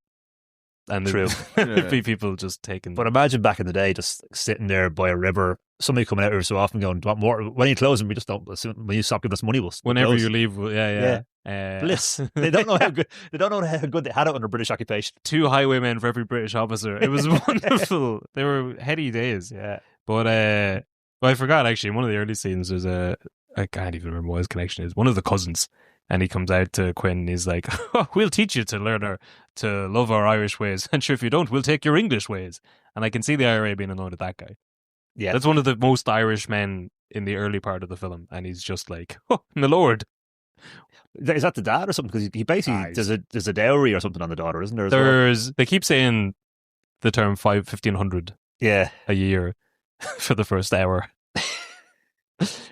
And True. there'd be people just taking. But imagine back in the day, just sitting there by a river, somebody coming out every so often going, "Do you want more? When you close them, we just don't. When you stop giving us money, we'll whenever close." you leave, yeah. Bliss. They don't know how good. They don't know how good they had it under British occupation. 2 highwaymen for every British officer. It was wonderful. They were heady days. Yeah. But well, I forgot actually. In one of the early scenes, there's I can't even remember what his connection is. One of the cousins, and he comes out to Quinn and he's like, oh, "We'll teach you to love our Irish ways, and sure, if you don't, we'll take your English ways." And I can see the IRA being annoyed at that guy. Yeah. That's one of the most Irish men in the early part of the film, and he's just like, "Oh, my lord." Is that the dad or something? Because he basically there's a dowry or something on the daughter, isn't there? As well? There's they keep saying the term 1,500 Yeah. a year for the first hour.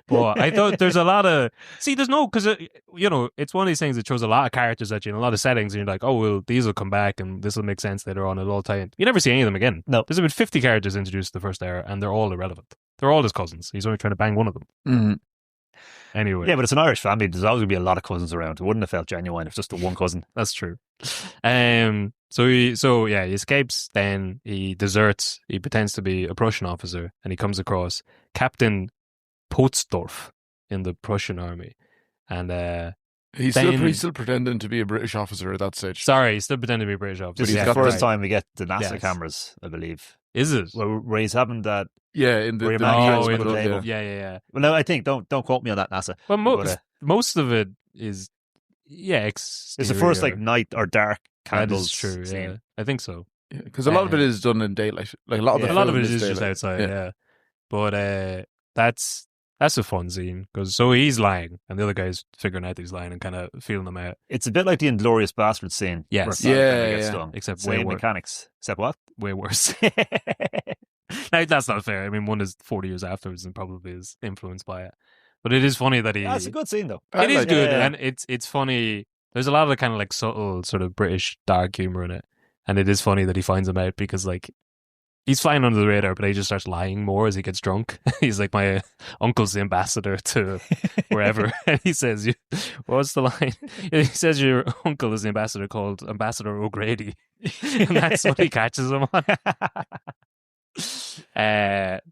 But I thought there's a lot of there's no because it's one of these things that shows a lot of characters at you in a lot of settings, and you're like, oh well, these will come back and this will make sense later on. It'll all tie in. You never see any of them again. No, there's about 50 characters introduced the first hour, and they're all irrelevant. They're all his cousins. He's only trying to bang one of them. Mm-hmm. Anyway, yeah, but it's an Irish family. There's always going to be a lot of cousins around. It wouldn't have felt genuine if just the one cousin. That's true. So he escapes. Then he deserts. He pretends to be a Prussian officer, and he comes across Captain Potzdorf in the Prussian army, and he's still pretending to be a British officer at that stage. Sorry, he's still pretending to be a British officer. This is the first time we get the NASA cameras, I believe. Is it? Where he's having that. Yeah, in the table. Yeah. Well, no, I think don't quote me on that, NASA. Well, most of it is exterior. It's the first night or dark candles. That is true. Scene. Yeah, I think so. Because a lot of it is done in daylight. Like a lot of it is just outside. Yeah, but that's a fun scene because he's lying and the other guy's figuring out that he's lying and kind of feeling him out. It's a bit like the Inglourious Basterds scene. Yes, except way worse. mechanics. Except what? Way worse. Now, that's not fair. I mean, one is 40 years afterwards and probably is influenced by it. But it is funny that That's a good scene, though. It is good, and it's funny. There's a lot of the kind of like subtle sort of British dark humor in it, and it is funny that he finds him out because like he's flying under the radar, but he just starts lying more as he gets drunk. He's like, my uncle's the ambassador to wherever, and he says, "What's the line?" He says, "Your uncle is the ambassador called Ambassador O'Grady," and that's what he catches him on.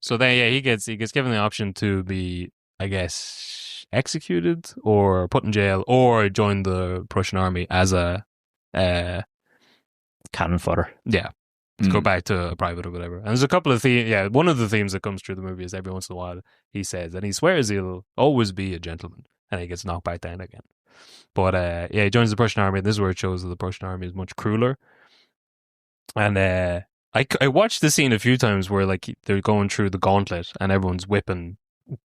So then, he gets given the option to be, I guess, executed or put in jail or join the Prussian army as a cannon fodder. Yeah, to go back to a private or whatever. And there's a couple of themes. Yeah, one of the themes that comes through the movie is every once in a while he says, and he swears he'll always be a gentleman, and he gets knocked back down again. But he joins the Prussian army, and this is where it shows that the Prussian army is much crueler. And I watched the scene a few times where like they're going through the gauntlet and everyone's whipping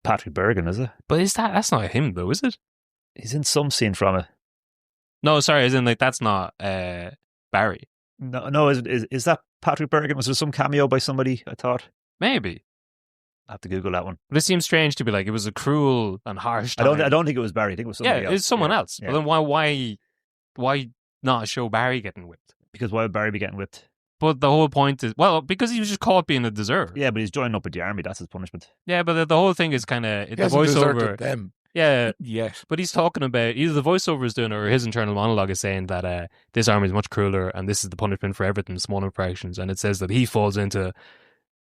Patrick Bergin, is it? But that's not him though, is it? He's in some scene from it. No, sorry, as in like that's not Barry. No, is that Patrick Bergin? Was there some cameo by somebody? I thought maybe. I have to Google that one. But it seems strange to be like it was a cruel and harsh time. I don't think it was Barry. I think it was somebody else. It's someone else. Yeah. But then why not show Barry getting whipped? Because why would Barry be getting whipped? But the whole point is, because he was just caught being a deserter. Yeah, but he's joining up with the army. That's his punishment. Yeah, but the whole thing is kind of the voiceover. Them. Yeah. Yes. But he's talking about either the voiceover is doing it or his internal monologue is saying that this army is much crueler and this is the punishment for everything, small infractions. And it says that he falls into,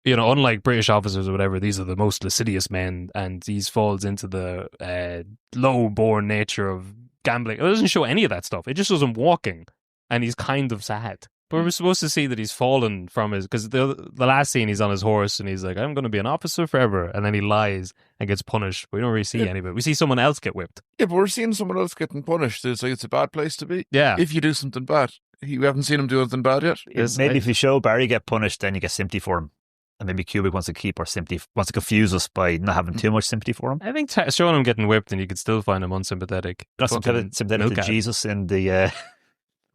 unlike British officers or whatever, these are the most lascivious men, and he falls into the low-born nature of gambling. It doesn't show any of that stuff. It just shows him walking, and he's kind of sad. But we're supposed to see that he's fallen from because the last scene he's on his horse and he's like, I'm going to be an officer forever. And then he lies and gets punished. We don't really see any of it. We see someone else get whipped. Yeah, but we're seeing someone else getting punished. It's like it's a bad place to be. Yeah. If you do something bad. We haven't seen him do anything bad yet. Maybe if you show Barry get punished, then you get sympathy for him. And maybe Kubrick wants to keep our sympathy, wants to confuse us by not having too much sympathy for him. I think showing him getting whipped and you could still find him unsympathetic. Not sympathetic to Jesus in the...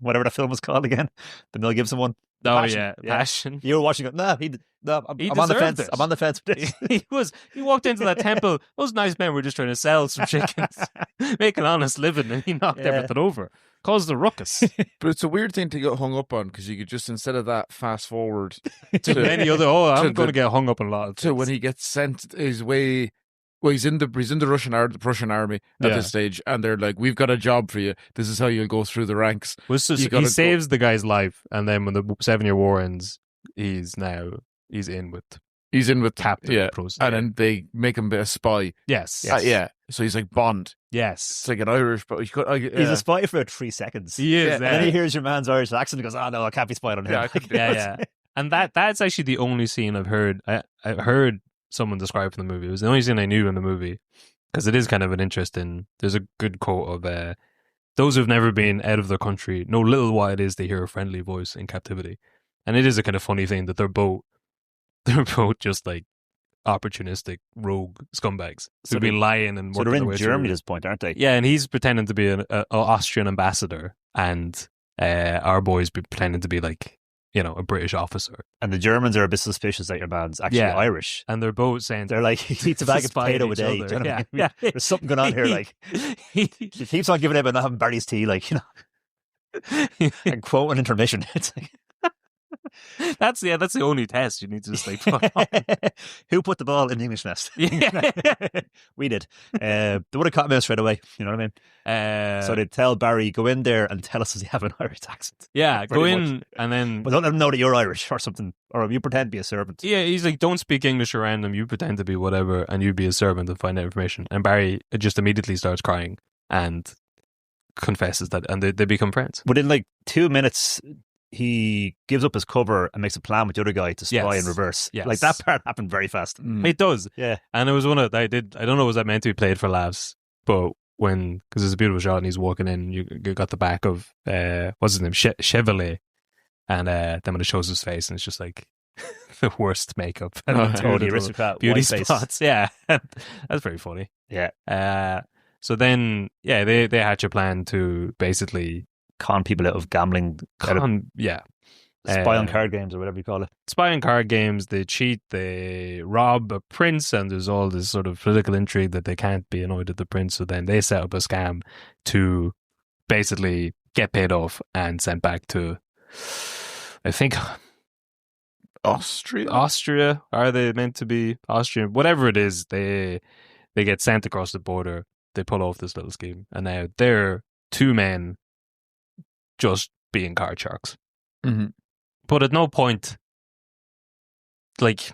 whatever the film was called again, the Mel Gibson one. Oh Passion. yeah, passion. You were watching it. No, I'm He on the deserved fence. it. I'm on the fence with this. He walked into that temple. Those nice men were just trying to sell some chickens, make an honest living, and he knocked everything over, caused a ruckus. But it's a weird thing to get hung up on because you could just, instead of that, fast forward To many other. Oh, I'm to going to the- get hung up on a lot of to when things. he gets sent his way. Well, he's in the Prussian army at this stage, and they're like, "We've got a job for you. This is how you'll go through the ranks." He saves the guy's life, and then when the 7-year war ends, he's in with Captain Proust. and then they make him a spy. Yes. Yeah. So he's like Bond. Yes. It's like an Irish, but He's a spy for 3 seconds. He is. And then he hears your man's Irish accent and goes, "Oh no, I can't be spying on him." Yeah, I could do yeah. And that's actually the only scene I've heard. I heard someone describe from the movie. It was the only scene I knew in the movie, because it is kind of an interesting. There's a good quote of those who've never been out of their country know little what it is to hear a friendly voice in captivity, and it is a kind of funny thing that they're both just like opportunistic rogue scumbags who've been lying and So working they're their in way Germany through. at this point, aren't they? Yeah, and he's pretending to be an Austrian ambassador, and our boy's pretending to be like, a British officer. And the Germans are a bit suspicious that your man's actually Irish. And they're both saying They're like, he eats a bag of spying potato a each day. other. Do you know what I Yeah. mean? There's something going on here. Like, he keeps on giving out about not having Barry's tea, like, and quoting intermission. It's like, that's the only test you need to just like put on. who put the ball in the English nest? Yeah. We did. They would have caught me straight away. You know what I mean? So they tell Barry, go in there and tell us does he have an Irish accent. Yeah, go Pretty in much. and then. But don't let them know that you're Irish or something, or you pretend to be a servant. Yeah, he's like, don't speak English around them. You pretend to be whatever, and you be a servant and find out information. And Barry just immediately starts crying and confesses that, and they become friends. Within like 2 minutes, he gives up his cover and makes a plan with the other guy to spy in reverse. Yes. Like that part happened very fast. It does. Yeah. And it was one of I don't know, was that meant to be played for laughs, but because it's a beautiful shot and he's walking in, you got the back of what's his name, Chevalier, and then when it shows his face and it's just like the worst makeup and The aristocrat beauty white face. spots. Yeah, that's very funny. Yeah. So then they hatch a plan to basically Con people out of gambling, spy on card games or whatever you call it. Spy on card games, they cheat, they rob a prince, and there's all this sort of political intrigue that they can't be annoyed at the prince, so then they set up a scam to basically get paid off and sent back to, I think, Austria. Are they meant to be Austrian? Whatever it is, they get sent across the border, they pull off this little scheme, and now they're 2 men just being card sharks. Mm-hmm. But at no point, like,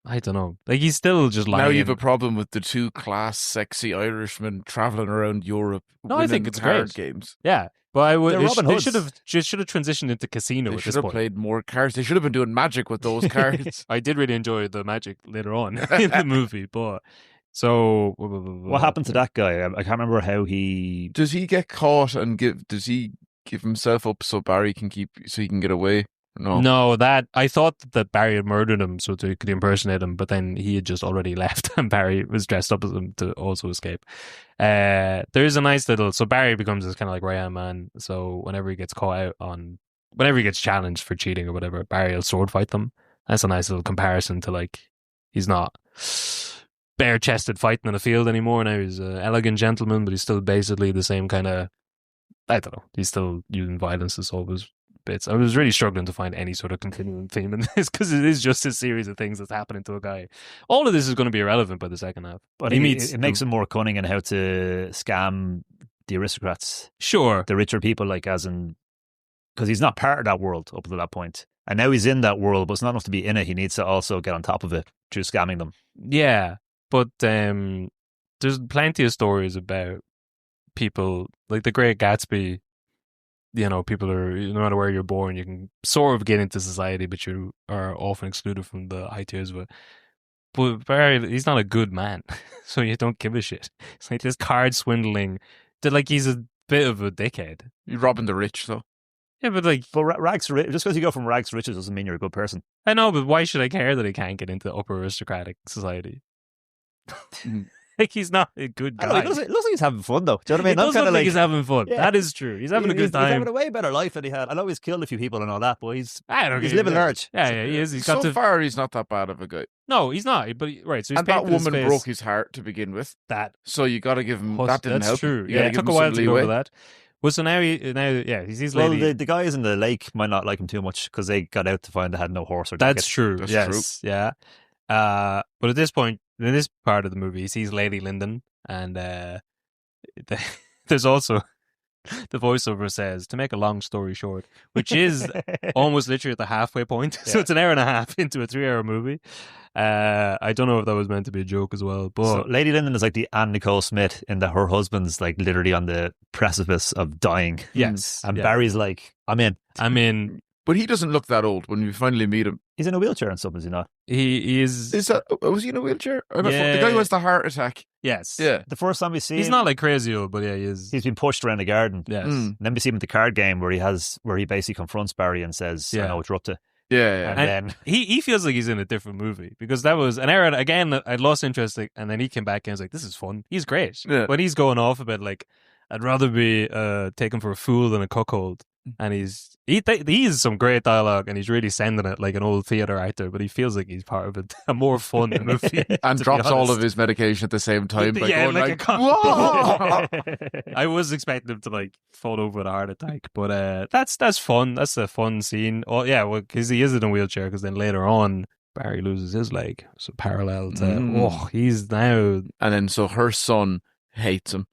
I don't know, like he's still just lying. Now you have a problem with the 2 class, sexy Irishmen traveling around Europe. No, I think it's card great. games. Yeah, but I would. They're Robin They Hoods. should have transitioned into casino. They at should this have point. played more cards. They should have been doing magic with those cards. I did really enjoy the magic later on in the movie, but so What happened to that guy? I can't remember how he... Does he get caught and does he give himself up so Barry can so he can get away? No, that I thought that Barry had murdered him so he could impersonate him, but then he had just already left and Barry was dressed up as him to also escape. There is a nice little, so Barry becomes this kind of like right-hand man, so whenever he gets whenever he gets challenged for cheating or whatever, Barry will sword fight them. That's a nice little comparison to, like, he's not bare-chested fighting in a field anymore. Now he's an elegant gentleman, but he's still basically the same kind of, I don't know, he's still using violence to solve his bits. I was really struggling to find any sort of continuing theme in this because it is just a series of things that's happening to a guy. All of this is going to be irrelevant by the second half. But it makes him more cunning in how to scam the aristocrats. Sure. The richer people, like, as in... Because he's not part of that world up to that point. And now he's in that world, but it's not enough to be in it. He needs to also get on top of it through scamming them. Yeah, but there's plenty of stories about people, like The Great Gatsby. You know, people are, no matter where you're born, you can sort of get into society, but you are often excluded from the high tiers of it. But Barry, he's not a good man, so you don't give a shit. It's like this card swindling, like he's a bit of a dickhead. You're robbing the rich, though. Yeah, but like, But rags to just because you go from rags to riches doesn't mean you're a good person. I know, but why should I care that he can't get into upper aristocratic society? Like, he's not a good I don't know, guy. it looks like he's having fun, though. Do you know what I mean? It does I'm look kinda like he's having fun. Yeah. That is true. He's having a good He's time. having a way better life than he had. I know he's killed a few people and all that, but he's He's living large. Yeah, he is. He's got So far, he's not that bad of a guy. No, he's not. But right, so he's And that painted his woman face- broke his heart to begin with. that. So you got to give him that didn't That's help. true. You Yeah, gotta it give took him a while some to go leeway. over that. Well, so now he sees Well, lady. the guys in the lake might not like him too much because they got out to find they had no horse or That's jacket. true. That's Yes. Yeah. But at this point, in this part of the movie, he sees Lady Lyndon, and there's also the voiceover says, to make a long story short, which is almost literally at the halfway point. So Yeah. it's an hour and a half into a 3-hour movie. I don't know if that was meant to be a joke as well, but So Lady Lyndon is like the Anne Nicole Smith in that her husband's like literally on the precipice of dying. yes. And yeah. Barry's like, I'm in. I mean, But he doesn't look that old when we finally meet him. He's in a wheelchair and stuff, is he not? he is. Is that was he in a wheelchair? The Yeah. guy who has the heart attack. Yes. Yeah. The first time we see He's him, not like crazy old, but yeah, he is. he's been pushed around the garden. Yes. Mm. And then we see him at the card game where he basically confronts Barry and says, Yeah. I know what you're up to. Yeah. And And then he feels like he's in a different movie because that was an era again. I'd lost interest, and then he came back and was like, "This is fun. He's great." Yeah. When he's going off about like, I'd rather be taken for a fool than a cuckold, and he is some great dialogue, and he's really sending it like an old theater actor. But he feels like he's part of a more fun movie, And to be drops all honest. of his medication at the same time. By Yeah, going like a like con- "Whoa!" I was expecting him to like fall over with a heart attack, but that's fun. That's a fun scene. Oh yeah, well, because he is in a wheelchair. Because then later on, Barry loses his leg. So parallel to he's now. And then so her son hates him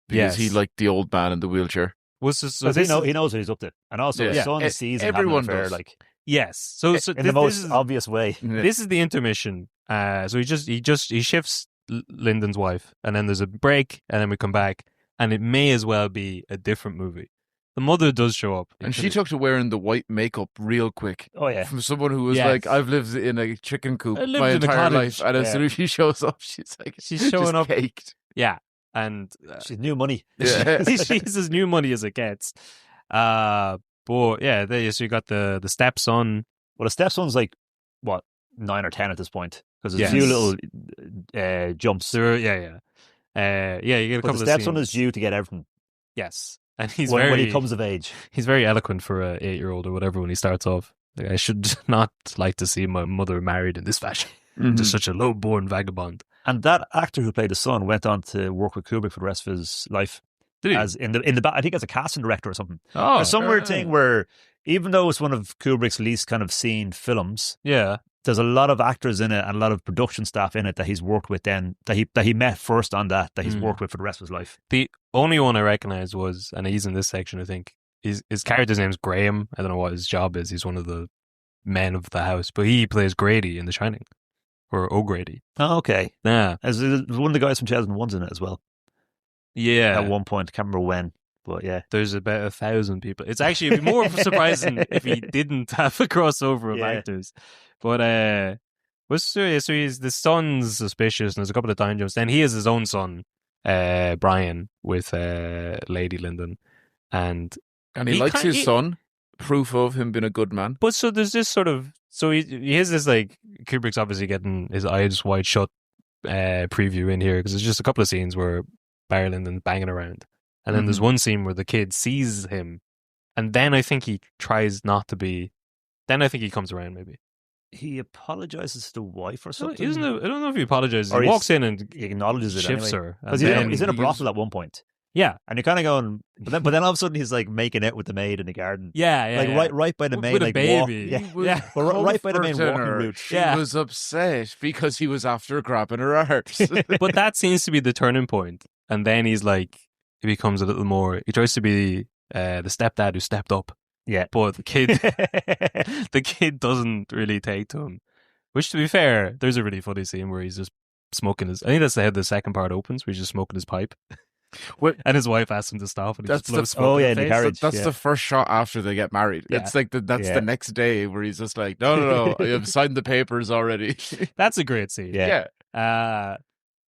because he Yes. liked the old man in the wheelchair. Was this, so because this he knows what he's up to. And also Yeah. his son Yeah. sees him Everyone having an affair, does. like yes. So in the most obvious way. this is the intermission. So he shifts Lyndon's wife, and then there's a break, and then we come back, and it may as well be a different movie. The mother does show up, And she took to wearing the white makeup real quick. Oh, yeah. From someone who was Yes. like, I've lived in a chicken coop I lived my in a entire cottage. life. And as Yeah. soon as she shows up, she's like, She's showing just up. caked. Yeah, and She's new money. Yeah. she's as new money as it gets. But yeah, so you got the stepson. Well, the stepson's like, what, 9 or 10 at this point? Because there's Yes. a few little jumps. Yeah. You get a But couple the of stepson scenes. is due to get everything Yes, and he's when he comes of age. He's very eloquent for a 8-year-old or whatever when he starts off. Like, I should not like to see my mother married in this fashion to such a low-born vagabond. And that actor who played the son went on to work with Kubrick for the rest of his life. Did he? As in the back, I think as a casting director or something. Oh, There's some weird thing where even though it's one of Kubrick's least kind of seen films, yeah. there's a lot of actors in it and a lot of production staff in it that he's worked with then that he met first on that he's worked with for the rest of his life. The only one I recognized was, and he's in this section, I think, his character's name's Graham. I don't know what his job is. He's one of the men of the house, but he plays Grady in The Shining, or O'Grady. Oh, okay. Yeah. As one of the guys from 2001's in it as well. Yeah. At one point, I can't remember when, but yeah. There's about 1,000 people. It's actually it'd be more surprising if he didn't have a crossover of Yeah. actors. But so he's the son's suspicious, and there's a couple of time jumps. Then he has his own son, Brian, with Lady Lyndon, and And he He likes can't- his he- son. Proof of him being a good man. but so there's this sort of he has this like Kubrick's obviously getting his eyes wide shut preview in here because there's just a couple of scenes where Barry Lyndon's banging around, and then there's one scene where the kid sees him, and then I think he tries not to be. Then I think he comes around maybe. He apologizes to the wife or So something. I don't know if he apologizes. Or He he's- walks in and He acknowledges it shifts anyway. her. Because and he's in a then- brothel at one point. Yeah, And you're kind of going, but then all of a sudden he's like making out with the maid in the garden. yeah, Like yeah. right by the main With a like baby. walk. He was Yeah. Well, right by the main comforting walking her. route. She Yeah. was upset because he was after grabbing her arse. But that seems to be the turning point. And then he's like, he becomes a little more. He tries to be the stepdad who stepped up. Yeah. But the kid doesn't really take to him. Which, to be fair, there's a really funny scene where he's just smoking his. I think that's how the second part opens, where he's just smoking his pipe. Well, And his wife asks him to stop, and he That's just blows the- smoke Oh, in yeah, the in the face. carriage. That's yeah. the first shot after they get married. Yeah. It's like that's Yeah. the next day where he's just like, no, I've signed the papers already. That's a great scene. Yeah.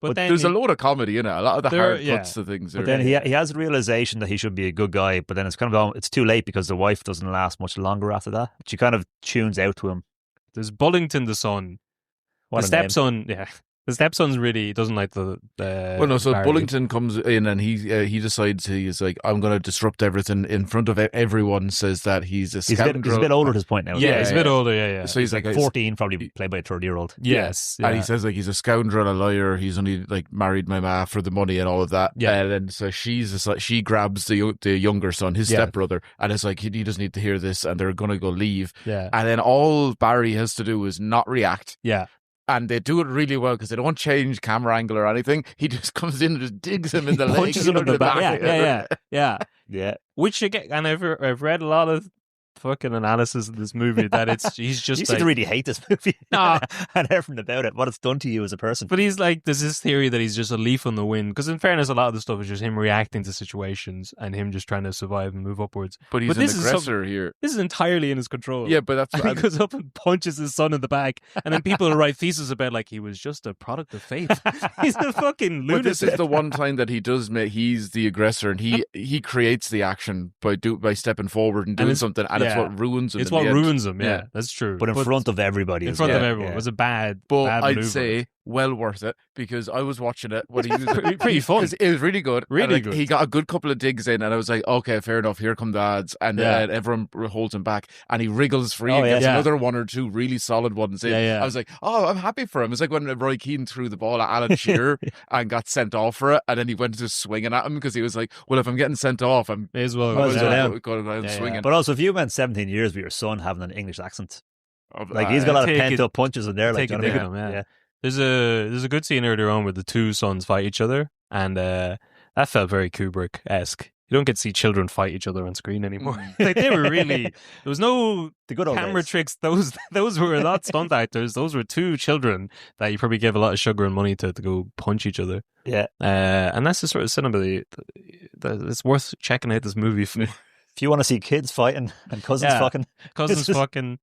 But then there's a load of comedy in it. A lot of the There- hard yeah. cuts to things. But are- then he has a realization that he should be a good guy, but then it's kind of it's too late because the wife doesn't last much longer after that. She kind of tunes out to him. there's Bullington the son. What The a name. stepson, yeah. The stepson's really doesn't like the Well, no. So Barry. Bullington comes in and he decides he's like, I'm going to disrupt everything in front of everyone. Says that he's a scoundrel. He's a bit older at this point now. Yeah, he's a bit older. Yeah. So he's like 14, probably played by a 30-year-old. Yes, and he says like he's a scoundrel, a liar. He's only like married my ma for the money and all of that. Yeah. And then so she's just like, she grabs the younger son, his stepbrother, and it's like he doesn't need to hear this, and they're going to go leave. Yeah. And then all Barry has to do is not react. Yeah. And they do it really well because they don't change camera angle or anything. He just comes in and just digs him in the leg. Punches him in the back. Yeah. Which again, and I've read a lot of fucking analysis of this movie that he's just you like, seem to really hate this movie. Nah. And everything about it, what it's done to you as a person. But he's like, there's this theory that he's just a leaf on the wind. Because in fairness, a lot of the stuff is just him reacting to situations and him just trying to survive and move upwards. But he's an aggressor here. This is entirely in his control. Yeah, but that's and he goes up and punches his son in the back, and then people will write theses about like he was just a product of fate. He's a fucking lunatic. But this is the one time that he does make he's the aggressor, and he creates the action by stepping forward and doing something, and it's what ruins him. It's what ruins him. Yeah, that's true. But in front of everybody. In front of everyone. It was a bad. But bad I'd maneuver. say well worth it because I was watching it when he was pretty fun. It was really good. Really and, good. He got a good couple of digs in, and I was like, okay, fair enough. Here come the ads, and everyone holds him back, and he wriggles free and gets another one or two really solid ones in. I was like, oh, I'm happy for him. It's like when Roy Keane threw the ball at Alan Shearer and got sent off for it, and then he went to swinging at him because he was like, well, if I'm getting sent off, I'm may as well go swinging. But also, if you went 17 years with your son having an English accent, like he's got a lot of pent up punches in there. Like, There's a good scene earlier on where the two sons fight each other, and that felt very Kubrick-esque. You don't get to see children fight each other on screen anymore. Like they were really, there was no the good old camera days. Tricks. Those were not stunt actors. Those were two children that you probably gave a lot of sugar and money to go punch each other. Yeah, and that's the sort of cinema that's worth checking out this movie for. If you want to see kids fighting and cousins fucking,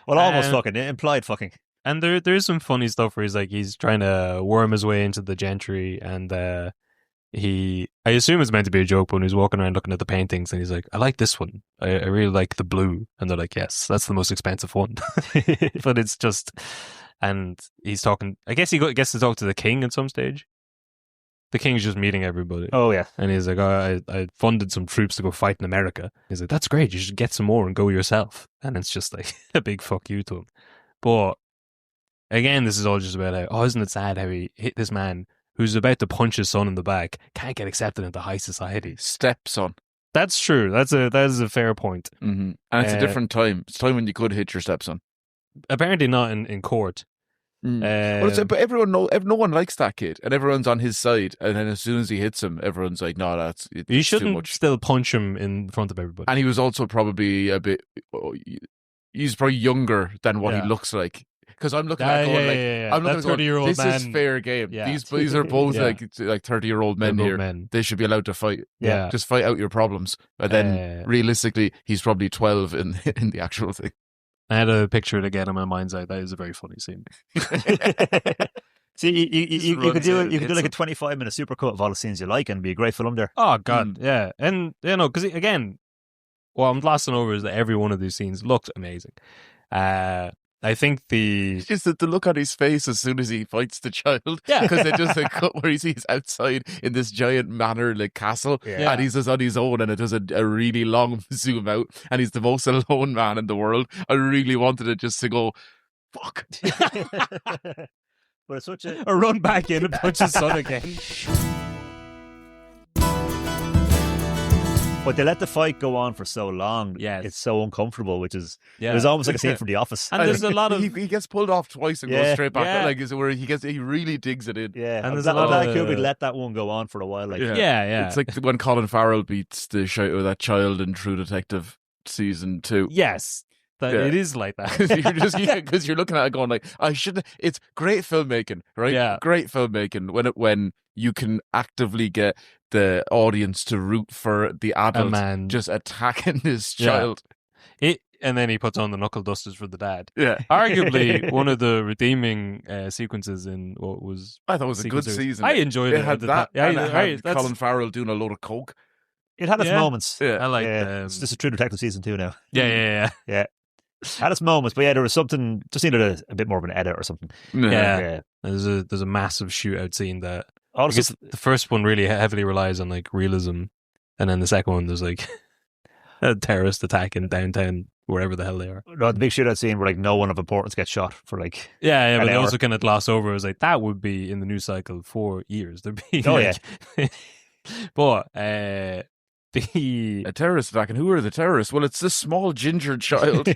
well, almost fucking, implied fucking. And there's some funny stuff where he's trying to worm his way into the gentry, and I assume it's meant to be a joke, but when he's walking around looking at the paintings, and he's like, I like this one. I really like the blue. And they're like, yes, that's the most expensive one. But it's just, and he's talking, I guess he gets to talk to the king at some stage. The king's just meeting everybody. Oh, yeah. And he's like, I funded some troops to go fight in America. He's like, that's great. You should get some more and go yourself. And it's just like a big fuck you to him. But again, this is all just about how, isn't it sad how he hit this man who's about to punch his son in the back, can't get accepted into high society. Stepson. That's true. That is a fair point. Mm-hmm. And it's a different time. It's a time when you could hit your stepson. Apparently not in court. But everyone no one likes that kid, and everyone's on his side. And then as soon as he hits him, everyone's like, "No, you shouldn't too much." Still punch him in front of everybody. And he was also probably a bit. He's probably younger than what he looks like. Because I'm looking at going I'm looking at going, this man, is fair game. Yeah. These are both like 30-year-old men here. They should be allowed to fight. Yeah, just fight out your problems. And then realistically, he's probably 12 in the actual thing. I had a picture to get in my mind's eye. That is a very funny scene. See, you could do like a 25-minute supercut of all the scenes you like and be a great film there. Oh God, yeah, and because again, what I'm glossing over is that every one of these scenes looked amazing. I think just the look on his face as soon as he fights the child. Yeah, because they just a cut where he's outside in this giant manor like castle, and he's just on his own, and it does a really long zoom out, and he's the most alone man in the world. I really wanted it just to go, fuck. But it's such a run back in and punch his son again. But they let the fight go on for so long. Yeah, it's so uncomfortable, which is it was almost like a scene from The Office. And there's a lot of he gets pulled off twice and goes straight back. Like is where he really digs it in. Yeah, and there's a lot of Kubrick let that one go on for a while. Like yeah. It's like when Colin Farrell beats the shit out of that child in True Detective season 2. Yes. It is like that. Because you're looking at it going like, I shouldn't. It's great filmmaking, right? Yeah, great filmmaking when you can actively get the audience to root for the adult just attacking this child. And then he puts on the knuckle dusters for the dad. Yeah, arguably one of the redeeming sequences in what was I thought was a good season. I enjoyed it. It had that. It had Colin Farrell doing a load of coke. It had its moments. Yeah, I like. It's just a True Detective season 2 now. Yeah. Had its moments, but yeah, there was something just needed a bit more of an edit or something. Yeah. There's a massive shootout scene that I Also, guess the first one really heavily relies on like realism, and then the second one there's like a terrorist attack in downtown wherever the hell they are. no, the big shootout scene where like no one of importance gets shot for like Yeah, but an they hour. also kind of gloss over. It was like that would be in the news cycle for years. There'd be Oh, like, but the A terrorist attack, and who are the terrorists? Well, it's this small ginger child.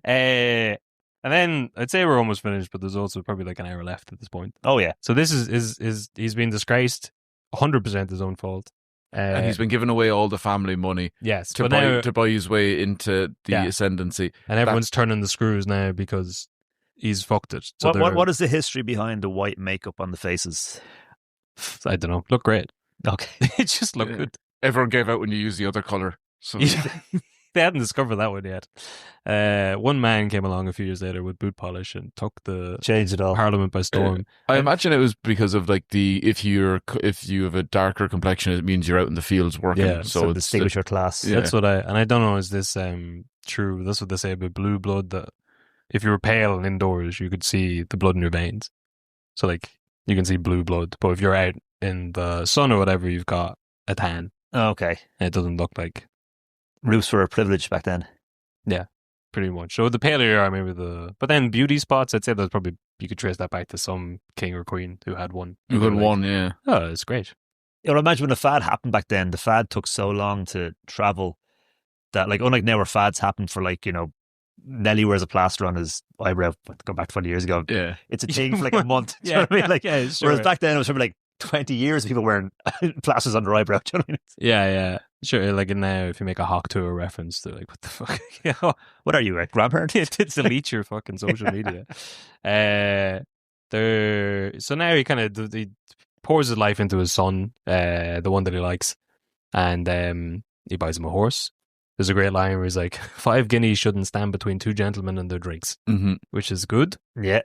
and then I'd say we're almost finished, but there's also probably like an hour left at this point. Oh yeah. So this is he's been disgraced, 100% his own fault. And he's been giving away all the family money Yes, to but buy now, to buy his way into the ascendancy. and everyone's turning the screws now because he's fucked it. So What is the history behind the white makeup on the faces? I don't know. Look great. Okay. It just looked good. Everyone gave out when you use the other color. So They hadn't discovered that one yet. One man came along a few years later with boot polish and took the Change it all. Parliament by storm. I imagine it was because of like if you have a darker complexion, it means you're out in the fields working. Yeah, so it's distinguish your class. Yeah. That's what I don't know. Is this true? That's what they say about blue blood. That if you were pale and indoors, you could see the blood in your veins. So like you can see blue blood, but if you're out in the sun or whatever, you've got a tan. Okay. And it doesn't look like. Roofs were a privilege back then. Yeah, pretty much. So the paler you are, maybe but then beauty spots, I'd say there's probably, you could trace that back to some king or queen who had one. You had one, yeah. Oh, it's great. You know, imagine when the fad happened back then, the fad took so long to travel that, like, unlike now where fads happen for, like, you know, Nelly wears a plaster on his eyebrow, go back 20 years ago. Yeah. It's a thing for like a month. Do you Yeah. know what I mean? Like, Yeah, sure. whereas back then it was probably like 20 years of people wearing plasters on their eyebrow. Do you know what I mean? Yeah. Sure, like now, if you make a Hawk Tour reference, they're like, what the fuck? What are you, a grandparent? It delete your fucking social media. So now he kind of he pours his life into his son, the one that he likes, and he buys him a horse. There's a great line where he's like, 5 guineas shouldn't stand between 2 gentlemen and their drinks, which is good. Yeah.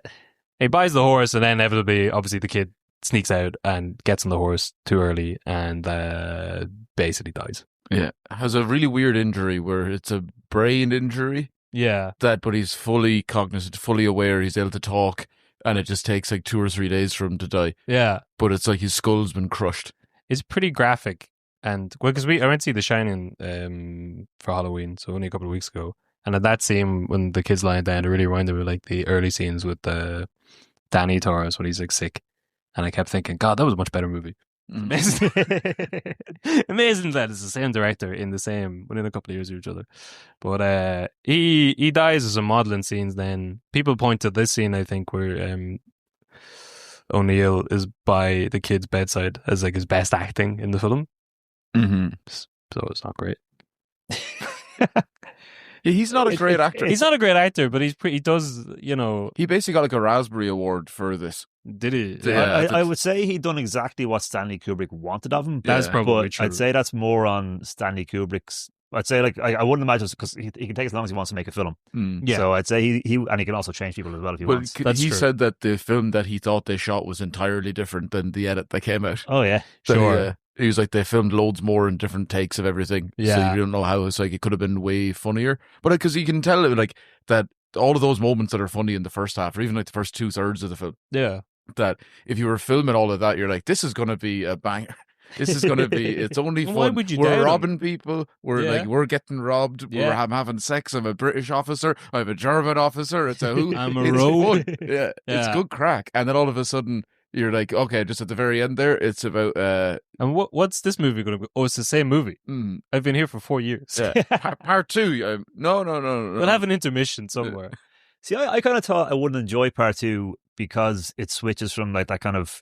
He buys the horse, and then inevitably, obviously, the kid sneaks out and gets on the horse too early and basically dies. Yeah. Has a really weird injury where it's a brain injury. Yeah. But he's fully cognizant, fully aware, he's able to talk, and it just takes like 2 or 3 days for him to die. Yeah. But it's like his skull's been crushed. It's pretty graphic. And, well, because I went to see The Shining for Halloween, so only a couple of weeks ago. And at that scene, when the kid's lying down, it really reminded me of like the early scenes with Danny Torres when he's like sick. And I kept thinking, God, that was a much better movie. Amazing. Amazing that it's the same director within a couple of years of each other. But he dies as a modelling scenes then. People point to this scene, I think, where O'Neill is by the kid's bedside as like his best acting in the film. So it's not great. He's not a great actor. He's not a great actor, but he does, you know. He basically got like a Raspberry Award for this. Did he? Yeah, I would say he'd done exactly what Stanley Kubrick wanted of him. That's probably but true. I'd say that's more on Stanley Kubrick's. I'd say like I wouldn't imagine because he can take as long as he wants to make a film. Yeah. So I'd say he and he can also change people as well if he wants. That's he true. said that the film that he thought they shot was entirely different than the edit that came out. Oh yeah, So, sure. he was like, they filmed loads more in different takes of everything. Yeah. So you don't know how it's like, it could have been way funnier. But because you can tell like that all of those moments that are funny in the first half, or even like the first 2/3 of the film, Yeah. that if you were filming all of that, you're like, this is going to be a banger. This is going to be, it's only fun. Why would you doubt We're him? robbing people. Yeah. We're getting robbed. Yeah. I'm having sex. I'm a British officer. I'm a German officer. It's a who? I'm a It's rogue. fun. Yeah. It's Yeah. good crack. And then all of a sudden, you're like, okay, just at the very end there, it's about And what's this movie going to be? Oh, it's the same movie. I've been here for 4 years. part 2. No. We'll have an intermission somewhere. See, I kind of thought I wouldn't enjoy part 2 because it switches from like that kind of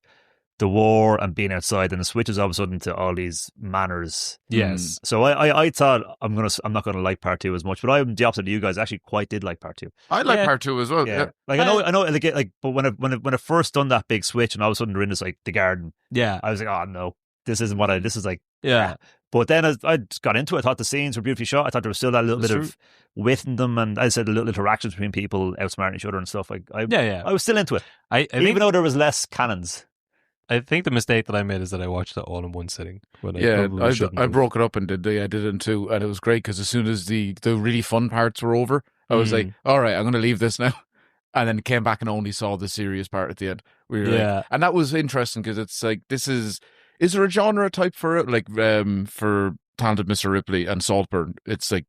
the war and being outside, and it switches all of a sudden to all these manners. Yes. So I thought I'm not gonna like part 2 as much, but I'm the opposite of you guys. I actually quite did like part 2. I like Yeah. part 2 as well. Yeah. Like I know, like, but when it first done that big switch, and all of a sudden they're in this like the garden, Yeah. I was like, oh no, this isn't this is like. Yeah. But then as I just got into it, I thought the scenes were beautifully shot. I thought there was still that little That's bit of wit in them, and I said the little interactions between people outsmarting each other and stuff. I Yeah. was still into it, I even think though there was less cannons. I think the mistake that I made is that I watched it all in one sitting. When I broke it up and did it in two, and it was great because as soon as the really fun parts were over, I was like, all right, I'm going to leave this now. And then came back and only saw the serious part at the end. We were like, and that was interesting because it's like, is there a genre type for it? Like for Talented Mr. Ripley and Saltburn, it's like,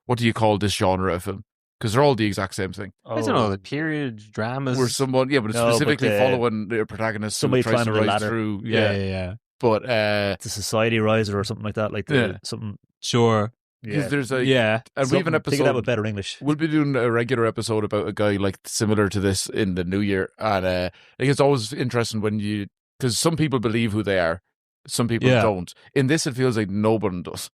what do you call this genre of film? Because they're all the exact same thing. I don't know, the period dramas. Where someone, but it's specifically following their protagonist. Somebody trying to rise through. Yeah. But it's a society riser or something like that. Like something. Sure. Because there's and we have an episode. Think of that with better English. We'll be doing a regular episode about a guy like similar to this in the new year, and I think it's always interesting because some people believe who they are, some people don't. In this, it feels like no one does.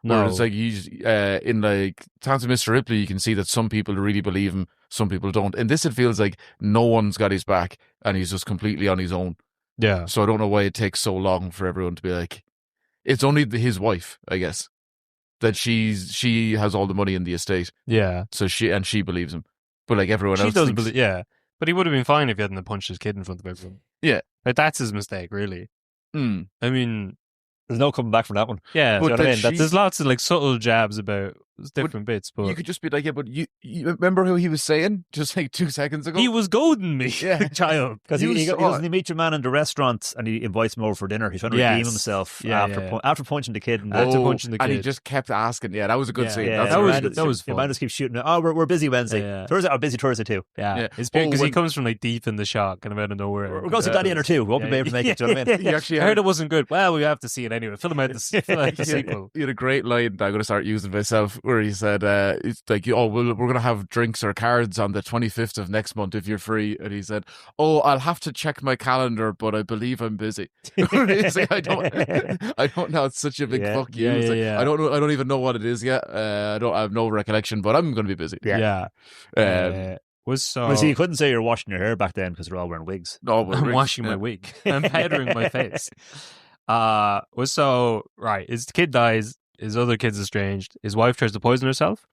No, it's like in like Talented Mr. Ripley, you can see that some people really believe him, some people don't. In this, it feels like no one's got his back, and he's just completely on his own. Yeah. So I don't know why it takes so long for everyone to be like, it's only his wife, I guess. That she has all the money in the estate. Yeah. So she believes him. But like everyone else doesn't believe, but he would have been fine if he hadn't punched his kid in front of everyone. Yeah. Like, that's his mistake, really. I mean, there's no coming back from that one. Yeah, but there's lots of like subtle jabs about different bits. But you could just be like, but you remember who he was saying just like 2 seconds ago? He was goading me, child. Because he doesn't meet your man in the restaurant and he invites him over for dinner. He's trying to redeem himself after punching the kid. And he just kept asking. Yeah, that was a good scene. That was fun. The man just keeps shooting. Oh, we're busy Wednesday. Thursday, busy Thursday too. Yeah. It's because he comes from like deep in the shot, kind of out of nowhere. We're going to see Daddy and her too. We won't be able to make it. Do you know what I mean? I heard it wasn't good. Well, we have to see it anyway. Fill him out the sequel. He had a great line that I'm going to start using myself, where he said, "It's like, we're going to have drinks or cards on the 25th of next month if you're free." And he said, "Oh, I'll have to check my calendar, but I believe I'm busy." He's like, I don't know. It's such a big fuck you. I don't know. I don't even know what it is yet. I have no recollection, but I'm going to be busy. You couldn't say you're washing your hair back then because we're all wearing wigs. No, I'm washing my wig. I'm powdering my face. His kid dies, his other kid's estranged, his wife tries to poison herself.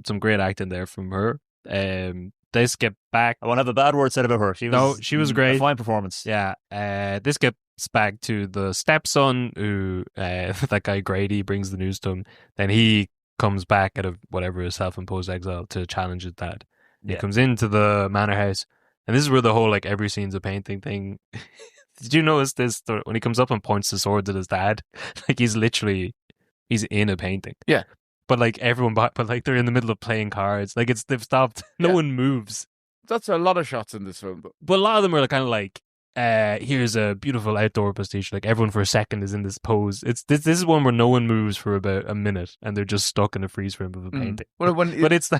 Some great acting there from her. They skip back. I won't have a bad word said about her. She was great. A fine performance. Yeah. This gets back to the stepson who that guy Grady brings the news to him. Then he comes back out of whatever his self-imposed exile to challenge his dad. He comes into the manor house, and this is where the whole like every scene's a painting thing. Did you notice this? When he comes up and points the sword at his dad, like he's in a painting. Yeah. But like they're in the middle of playing cards. Like they've stopped. No one moves. That's a lot of shots in this film. But a lot of them are kind of like, here's a beautiful outdoor pastiche. Like everyone for a second is in this pose. This is one where no one moves for about a minute and they're just stuck in a freeze frame of a painting. But it's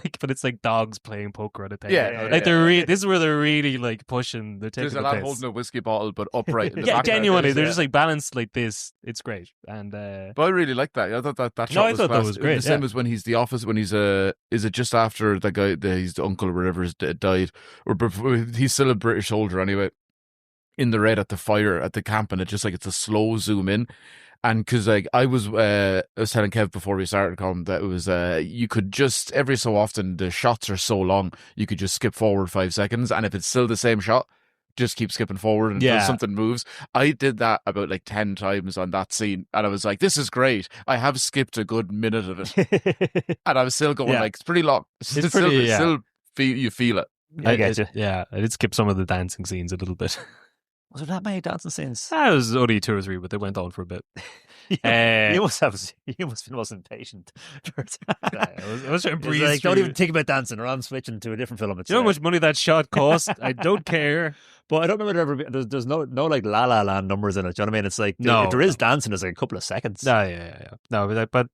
like dogs playing poker at a table. This is where they're really like pushing. They're taking There's a the lot piss. holding a whiskey bottle, but upright. In the back genuinely, they're just like balanced like this. It's great. And but I really like that. I thought that shot was that was great. The same as when he's the office. When he's is it just after the guy, his uncle or whatever has died, or before, he's still a British soldier anyway. In the red at the fire at the camp, and it's just like it's a slow zoom in, and because like I was telling Kev before we started, Colm, that it was you could just every so often the shots are so long you could just skip forward 5 seconds, and if it's still the same shot, just keep skipping forward until something moves. I did that about like 10 times on that scene, and I was like, this is great. I have skipped a good minute of it, and I was still going like it's pretty long. You feel it. I get you. Yeah, I did skip some of the dancing scenes a little bit. Was there that many dancing scenes? It was only 2 or 3, but they went on for a bit. You must be the most impatient. I was trying to breeze like, don't even think about dancing, or I'm switching to a different film. Do you know how much money that shot cost? I don't care. But I don't remember there's no like La La Land numbers in it. Do you know what I mean? It's like if there is dancing, it's like a couple of seconds. Yeah. No, but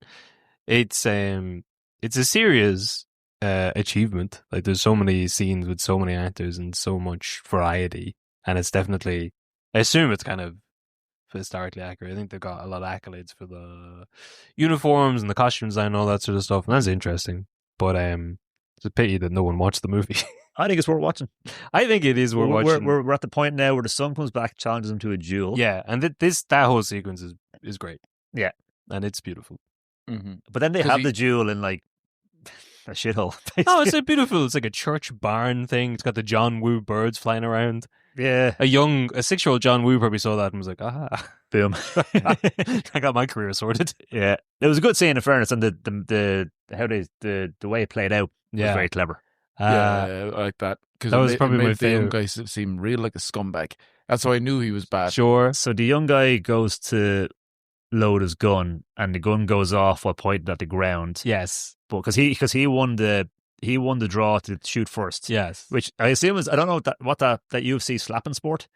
it's a serious achievement. Like there's so many scenes with so many actors and so much variety. And it's definitely, I assume it's kind of historically accurate. I think they've got a lot of accolades for the uniforms and the costume design and all that sort of stuff. And that's interesting. But it's a pity that no one watched the movie. I think it's worth watching. I think it is worth watching. We're at the point now where the son comes back, challenges him to a duel. Yeah, and that whole sequence is great. Yeah. And it's beautiful. Mm-hmm. But then they have the duel in like a shithole. No, it's it's like a church barn thing. It's got the John Woo birds flying around. Yeah. A 6-year-old John Woo probably saw that and was like, aha. Boom. I got my career sorted. Yeah. It was a good scene in fairness, and the way it played out was very clever. I like that. Because that was probably my the young favorite. guy seem real like a scumbag. That's how I knew he was bad. Sure. So the young guy goes to load his gun, and the gun goes off while pointed at the ground. Yes. But because he won the draw to shoot first. Yes. Which I assume is, I don't know what that UFC slapping sport.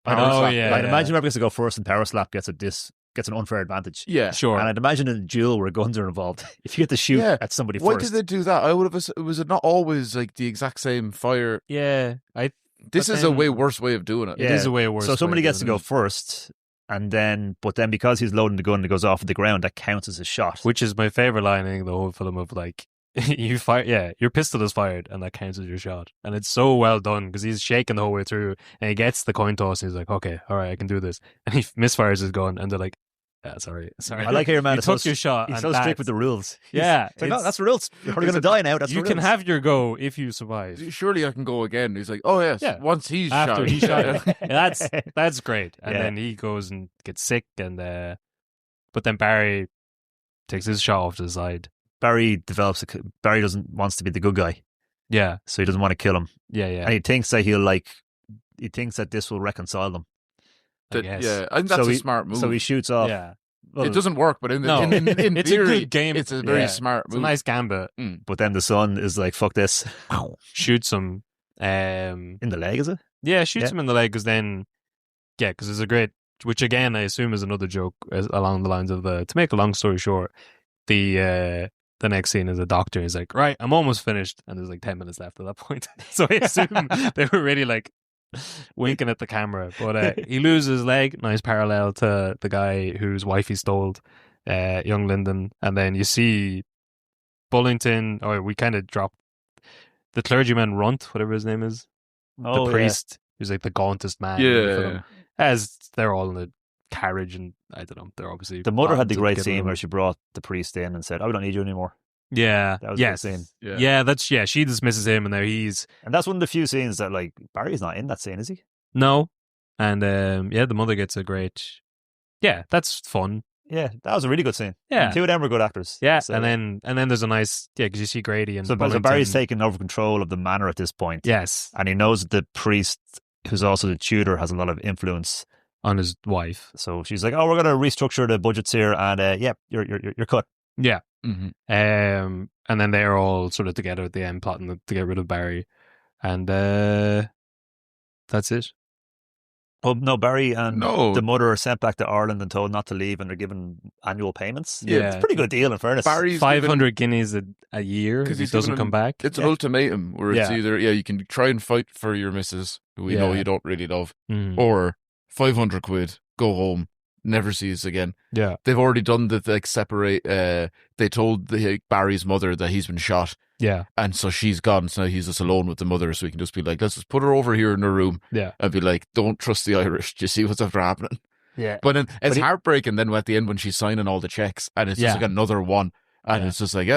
Yeah. I'd imagine whoever gets to go first in power slap gets an unfair advantage. Yeah, Sure. And I'd imagine in a duel where guns are involved, if you get to shoot at somebody Why first. did they do that? I would have. Was it not always like the exact same fire? Yeah. This is a way worse way of doing it. It is a way worse. So somebody way gets to doing go first, but then because he's loading the gun and it goes off at the ground, that counts as a shot. Which is my favorite line in the whole film of like, you fire, your pistol is fired and that counts as your shot. And it's so well done because he's shaking the whole way through and he gets the coin toss and he's like, okay, all right, I can do this. And he misfires his gun and they're like, yeah, sorry. I like how your man you took your shot. He's and so strict with the rules. Yeah. It's like, no, that's the rules. You're probably going to die now. That's you the can rules. have your go if you survive. Surely I can go again. He's like, oh yes. Yeah. Once he's After shot. he shot him. That's great. And Yeah. then he goes and gets sick and but then Barry takes his shot off to the side. Barry wants to be the good guy, Yeah. so he doesn't want to kill him. Yeah, yeah. And he thinks that this will reconcile them. I guess. Yeah, I think that's So a smart move. So he shoots off. Yeah. Well, it doesn't work, but in No. in It's theory, a good game. It's a very Yeah. smart It's move. a nice gambit. But then the son is like, fuck this. Shoots him. In the leg, is it? Yeah, shoots Yeah. him in the leg because then, because there's a great, which again I assume is another joke along the lines of to make a long story short, the next scene is a doctor. He's like, right, I'm almost finished, and there's like 10 minutes left at that point. So I assume they were really like winking at the camera. But he loses his leg. Nice parallel to the guy whose wife he stole, young Lyndon, and then you see Bullington. Or we kind of drop the clergyman Runt, whatever his name is. The priest, who's like the gauntest man. in the film. As they're all in the carriage, and I don't know, they're obviously The mother had the plotting to great get scene rid where of she brought the priest in and said, "Oh, we don't need you anymore." him. Yeah, That was a good yes, scene. yeah. She dismisses him, and now he's And that's one of the few scenes that, like, Barry's not in that scene, is he? no, and the mother gets a great. Yeah, that's fun. Yeah, that was a really good scene. Yeah. And two of them were good actors. Yeah, So- and then there's a nice because you see Grady and so Bullington. Barry's taking over control of the manor at this point. Yes, And he knows that the priest, who's also the tutor, has a lot of influence. on his wife. So she's like, "Oh, we're going to restructure the budgets here, and you're cut." Yeah, Mm-hmm. and then they're all sort of together at the end, plotting to get rid of Barry, and that's it. Well, no, Barry and No. the mother are sent back to Ireland and told not to leave, and they're given annual payments. Yeah. It's a pretty good deal, in fairness. Barry's 500 guineas a year if 'Cause he he's doesn't given come him- back. It's an ultimatum where it's Yeah. either you can try and fight for your missus, who we know Yeah. you don't really love, Mm. or 500 quid, go home, never see us again. Yeah, They've already done the like separate. They told Barry's mother that he's been shot, yeah, and so she's gone. So now he's just alone with the mother. So we can just be like, let's just put her over here in her room yeah, and be like, don't trust the Irish. Do you see what's after happening? yeah. But then it's he- heartbreaking. Then at the end when she's signing all the checks, and it's Yeah. just like another one, and Yeah. it's just like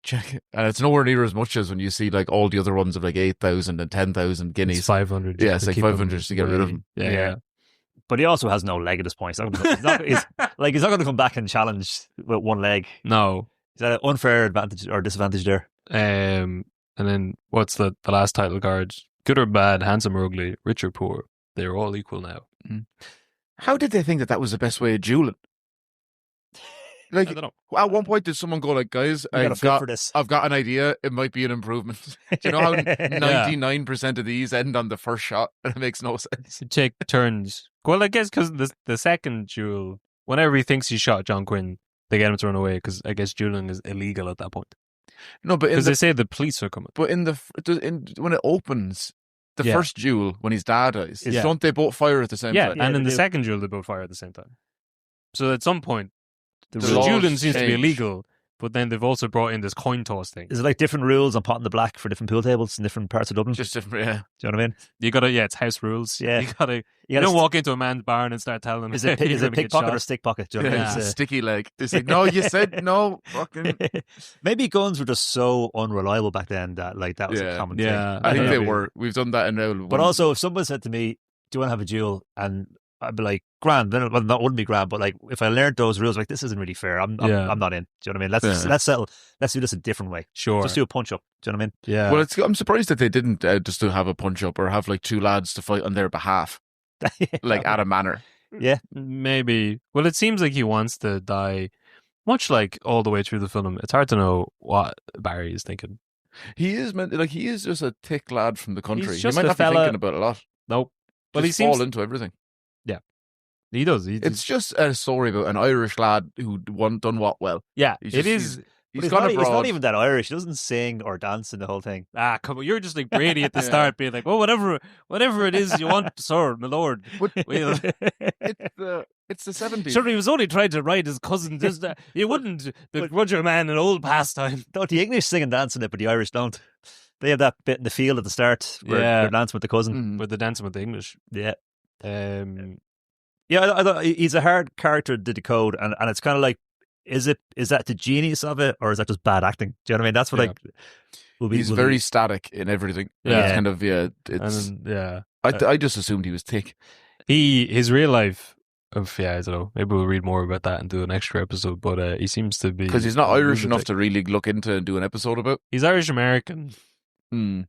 check it, and it's nowhere near as much as when you see like all the other ones of like 8,000 and 10,000 It's guineas. 500. Yeah, just it's to like keep 500 him to get rid of away. him. Yeah, Yeah. yeah. But he also has no leg at this point. He's not going to come back and challenge with one leg. No. Is that an unfair advantage or disadvantage there? And then what's the last title card? Good or bad, handsome or ugly, rich or poor. They're all equal now. How did they think that was the best way of dueling? I Like don't know. at one point, did someone go like, "Guys, You got to I've flip got for this. I've got an idea. It might be an improvement." Do you know how 99% of these end on the first shot, and it makes no sense. You take turns. Well, I guess because the second duel, whenever he thinks he shot John Quinn, they get him to run away because I guess dueling is illegal at that point. No, but Because they say the police are coming. when it opens, the Yeah. first duel when his dad dies, Yeah. don't they both fire at the same Yeah, time? and in they the do. second duel, they both fire at the same time. So at some point, The the laws dueling seems to be change. illegal, but then they've also brought in this coin toss thing. Is it like different rules on pot in the black for different pool tables in different parts of Dublin? Just different, yeah. Do you know what I mean? You gotta, it's house rules. Yeah. You don't walk into a man's barn and start telling him. Is it pickpocket or stick pocket? Do you know what I mean? It's a sticky leg. It's like, no, you said no. Fucking. Maybe guns were just so unreliable back then that like that was a common thing. I think they were. We've done that in now. But also, if someone said to me, "Do you want to have a duel?" and I'd be like, "Grand." Then that wouldn't be grand. But like, if I learned those rules, like this isn't really fair. I'm not in. Do you know what I mean? Let's settle. Let's do this a different way. Sure. Just do a punch up. Do you know what I mean? Yeah. Well, I'm surprised that they didn't just to have a punch up or have like two lads to fight on their behalf, like at a manor. Yeah, maybe. Well, it seems like he wants to die, much like all the way through the film. It's hard to know what Barry is thinking. He is he is just a thick lad from the country. He's He just might a not be fella- thinking about a lot. Nope. Well, Just he seems fall into everything. he does. It's just a story about an Irish lad who done what well. yeah. He's It just- is. He's But gone he's abroad. not even that Irish. He doesn't sing or dance in the whole thing. Come on. You're just like Brady at the Yeah. start, being like, "Oh, whatever it is you want, sir, my lord." But Well, it's the 70s. sure, he was only trying to ride his cousin. You wouldn't begrudge a man an old pastime. Don't the English sing and dance in it, but the Irish don't. They have that bit in the field at the start where Yeah. they're dancing with the cousin. Mm. With the dancing with the English. Yeah. Yeah, I thought he's a hard character to decode, and it's kind of like, is that the genius of it, or is that just bad acting? Do you know what I mean? That's what He's very static in everything. Yeah. It's kind of It's. I just assumed he was thick. his real life. I don't know. Maybe we'll read more about that and do an extra episode. But he seems to be Because he's not Irish enough to really look into and do an episode about. He's Irish American. Mm.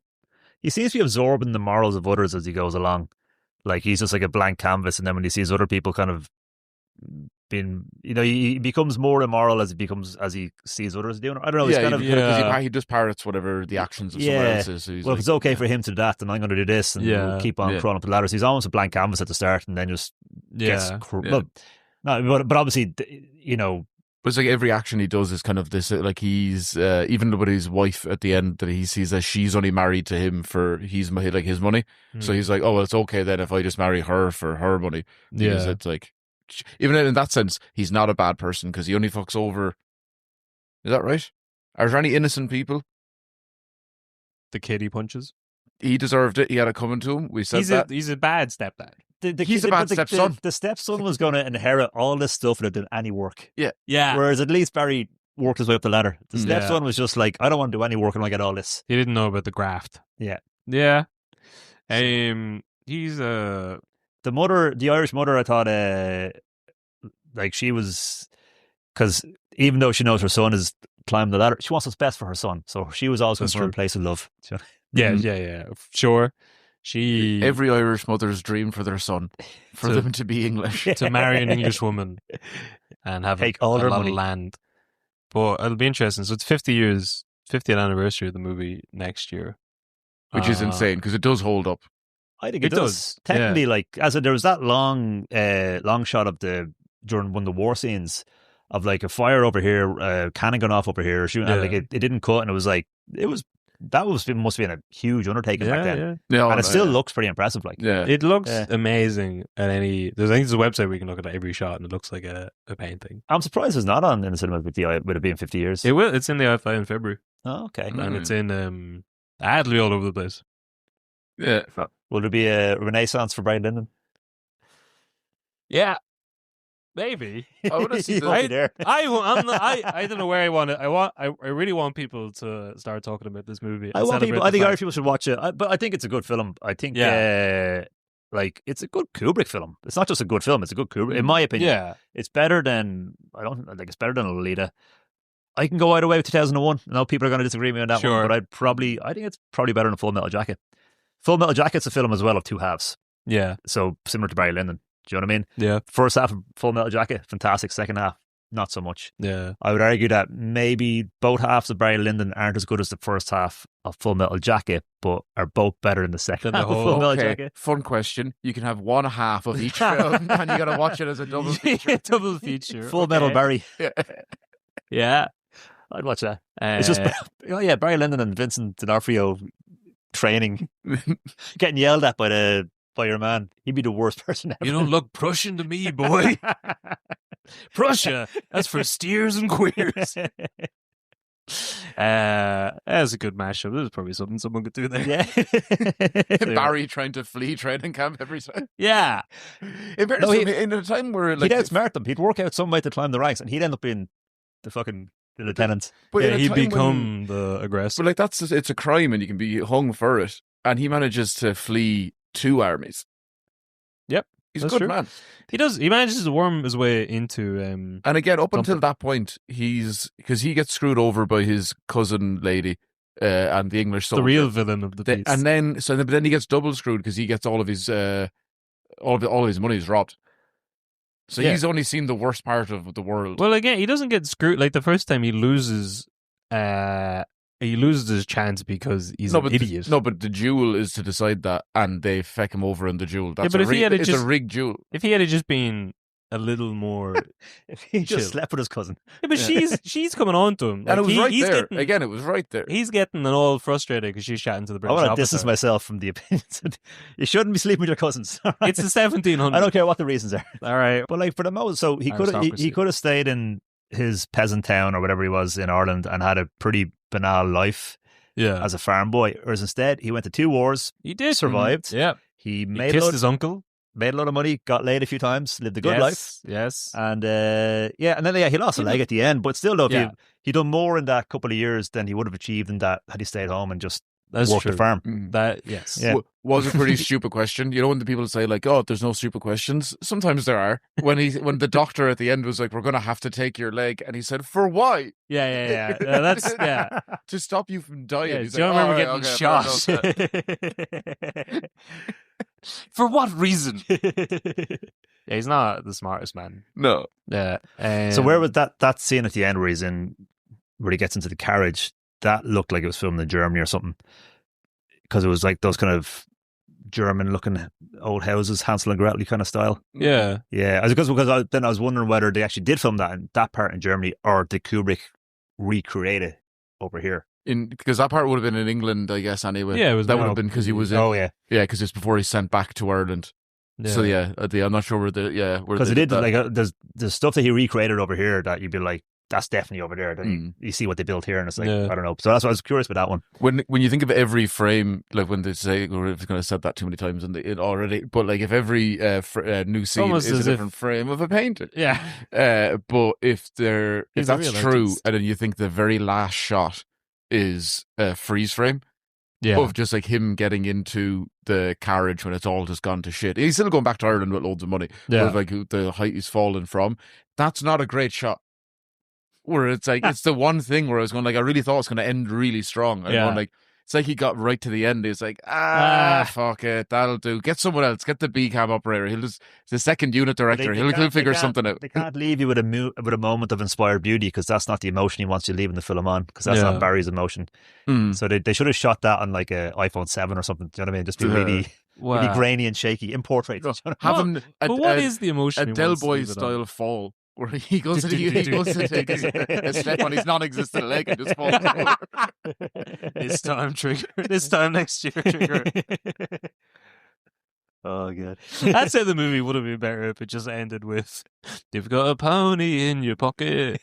He seems to be absorbing the morals of others as he goes along. Like he's just like a blank canvas, and then when he sees other people kind of being, he becomes more immoral as he sees others doing it. I don't know. He's kind of he just parrots whatever the actions of someone else is. So he's if it's okay for him to do that, then I'm going to do this, and we'll keep on crawling up the ladder. So he's almost a blank canvas at the start, and then just gets. But obviously, But it's like every action he does is kind of this, like he's, even with his wife at the end, that he sees that she's only married to him for his money. So he's like, oh, well, it's okay then if I just marry her for her money. Because it's like, even in that sense, he's not a bad person because he only fucks over. Is that right? Are there any innocent people? The kid he punches. He deserved it. He had it coming to him. We said that. He's a bad stepdad. He's a bad stepson. The stepson was going to inherit all this stuff without doing any work. Yeah. Whereas at least Barry worked his way up the ladder. The stepson was just like, I don't want to do any work and I get all this. He didn't know about the graft. Yeah. Yeah. He's the Irish mother, I thought, like she was, because even though she knows her son is climbing the ladder, she wants what's best for her son. So she was always going from a place of love. Yeah, sure. Every Irish mother's dream for their son, for them to be English, to marry an English woman and have take a all her lot money. of land. But it'll be interesting. So it's 50th anniversary of the movie next year, which is insane because it does hold up. I think it does. Technically, like there was that long shot of during one of the war scenes of like a fire over here, cannon going off over here, shooting, and like it didn't cut, and it was must have been a huge undertaking back then. Yeah, and it still looks pretty impressive. Like, it looks amazing at any. I think there's a website where you can look at every shot, and it looks like a painting. I'm surprised it's not on in the cinema with it being 50 years. It will. It's in the IFI in February. Oh, okay. And it's in Adley all over the place. Yeah. Will there be a renaissance for Barry Lyndon? Yeah. Maybe. I want to see there. I don't know where I want it. I really want people to start talking about this movie. I think Irish people should watch it. But I think it's a good film. I think it's a good Kubrick film. It's not just a good film, it's a good Kubrick, in my opinion. Yeah. It's better than it's better than Lolita. I can go either way with 2001. I know people are going to disagree with me on that one, but I think it's probably better than Full Metal Jacket. Full Metal Jacket's a film as well of two halves. Yeah. So similar to Barry Lyndon. Do you know what I mean? Yeah. First half of Full Metal Jacket, fantastic. Second half, not so much. Yeah. I would argue that maybe both halves of Barry Lyndon aren't as good as the first half of Full Metal Jacket, but are both better than the second half of Full Metal Jacket. Fun question. You can have one half of each film and you got to watch it as a double feature. Double feature. Full Metal Barry. Yeah. I'd watch that. It's just, Barry Lyndon and Vincent D'Onofrio training, getting yelled at by your man. He'd be the worst person ever. You don't look Prussian to me, boy. Prussia, that's for steers and queers. That's a good mashup. This is probably something someone could do there. Yeah. Barry trying to flee training camp every time. Yeah. In fairness, in a time where like he'd outsmart them. He'd work out some way to climb the ranks, and he'd end up being the fucking lieutenant. but in Yeah, a he'd time become the aggressor. But like it's a crime, and you can be hung for it. And he manages to flee 2 armies. Yep, he's a that's good true. man. He does. He manages to worm his way into. And again, up until that point, because he gets screwed over by his cousin lady and the English soldier, the real villain of the piece. And then he gets double screwed because he gets all of his money is robbed. So Yeah. he's only seen the worst part of the world. Well, again, he doesn't get screwed. Like the first time, he loses his chance because he's an idiot. But the duel is to decide that, and they feck him over in the duel. That's but if he had it's just- a rigged duel. If he had just been a little more, If he Chill. just slept with his cousin. yeah, but she's coming on to him, And it was right he's there. Getting, Again, it was right there. He's getting all frustrated because she's chatting to the I British want to officer. distance myself from the opinions. You shouldn't be sleeping with your cousins. all right? It's the 1700s. I don't care what the reasons are. All right. But like for the most, so he could Aristocracy. he could have stayed in his peasant town or whatever he was in Ireland and had a pretty banal life Yeah. as a farm boy. Whereas instead, he went to 2 wars, He did. survived. Yeah. He He made a kissed lot, his uncle. made a lot of money, got laid a few times, lived a good life. Yes. And and then he lost a leg at the end, but still, though, Yeah. he done more in that couple of years than he would have achieved in that had he stayed home and just That's worked true. the farm. Yes. Yeah. Was a pretty stupid question. You know when the people say like, "Oh, there's no stupid questions." Sometimes there are. When the doctor at the end was like, "We're going to have to take your leg," and he said, "For why?" Yeah. That's yeah. To stop you from dying. Yeah, He's do you like, remember "All getting right, okay, fair enough." shot? For what reason? Yeah, he's not the smartest man. No. Yeah. So where was that scene at the end where he gets into the carriage? That looked like it was filmed in Germany or something, because it was like those kind of German-looking old houses, Hansel and Gretel kind of style. Yeah. Yeah, because then I was wondering whether they actually did film that part in Germany, or did Kubrick recreate it over here? Because that part would have been in England, I guess. Anyway, Yeah, it was that more- would have been because he was in. Oh yeah, because it's before he's sent back to Ireland. So I'm not sure where because it did that. like there's stuff that he recreated over here that you'd be like, that's definitely over there. Then you see what they built here, and it's like, Yeah. I don't know. So that's why I was curious about that one. When you think of every frame, like when they say, we're going to said that too many times in it already, but like if every new scene Almost is as a if- different frame of a painting. Yeah. But if He's a that's real true, artist. and then you think the very last shot is a freeze frame Yeah. of just like him getting into the carriage when it's all just gone to shit. He's still going back to Ireland with loads of money. Yeah. But like the height he's fallen from, that's not a great shot. Where it's like, it's the one thing where I was going like, I really thought it was going to end really strong. And Yeah. going like, it's like he got right to the end. He's like, fuck it, that'll do. Get someone else. Get the B cam operator. He'll just the second unit director. He'll figure something out. They can't leave you with a moment of inspired beauty, because that's not the emotion he wants you leaving the film on, because that's Yeah. not Barry's emotion. So they should have shot that on like a iPhone 7 or something. Do you know what I mean? Just be really Wow. grainy and shaky in portrait. No, have him But what is the emotion? a he Del wants to Boy leave it on? style fall, where he goes to take a step on his non-existent leg and just falls over. This time trigger. This time next year trigger. Oh god. I'd say the movie would have been better if it just ended with "You've got a pony in your pocket."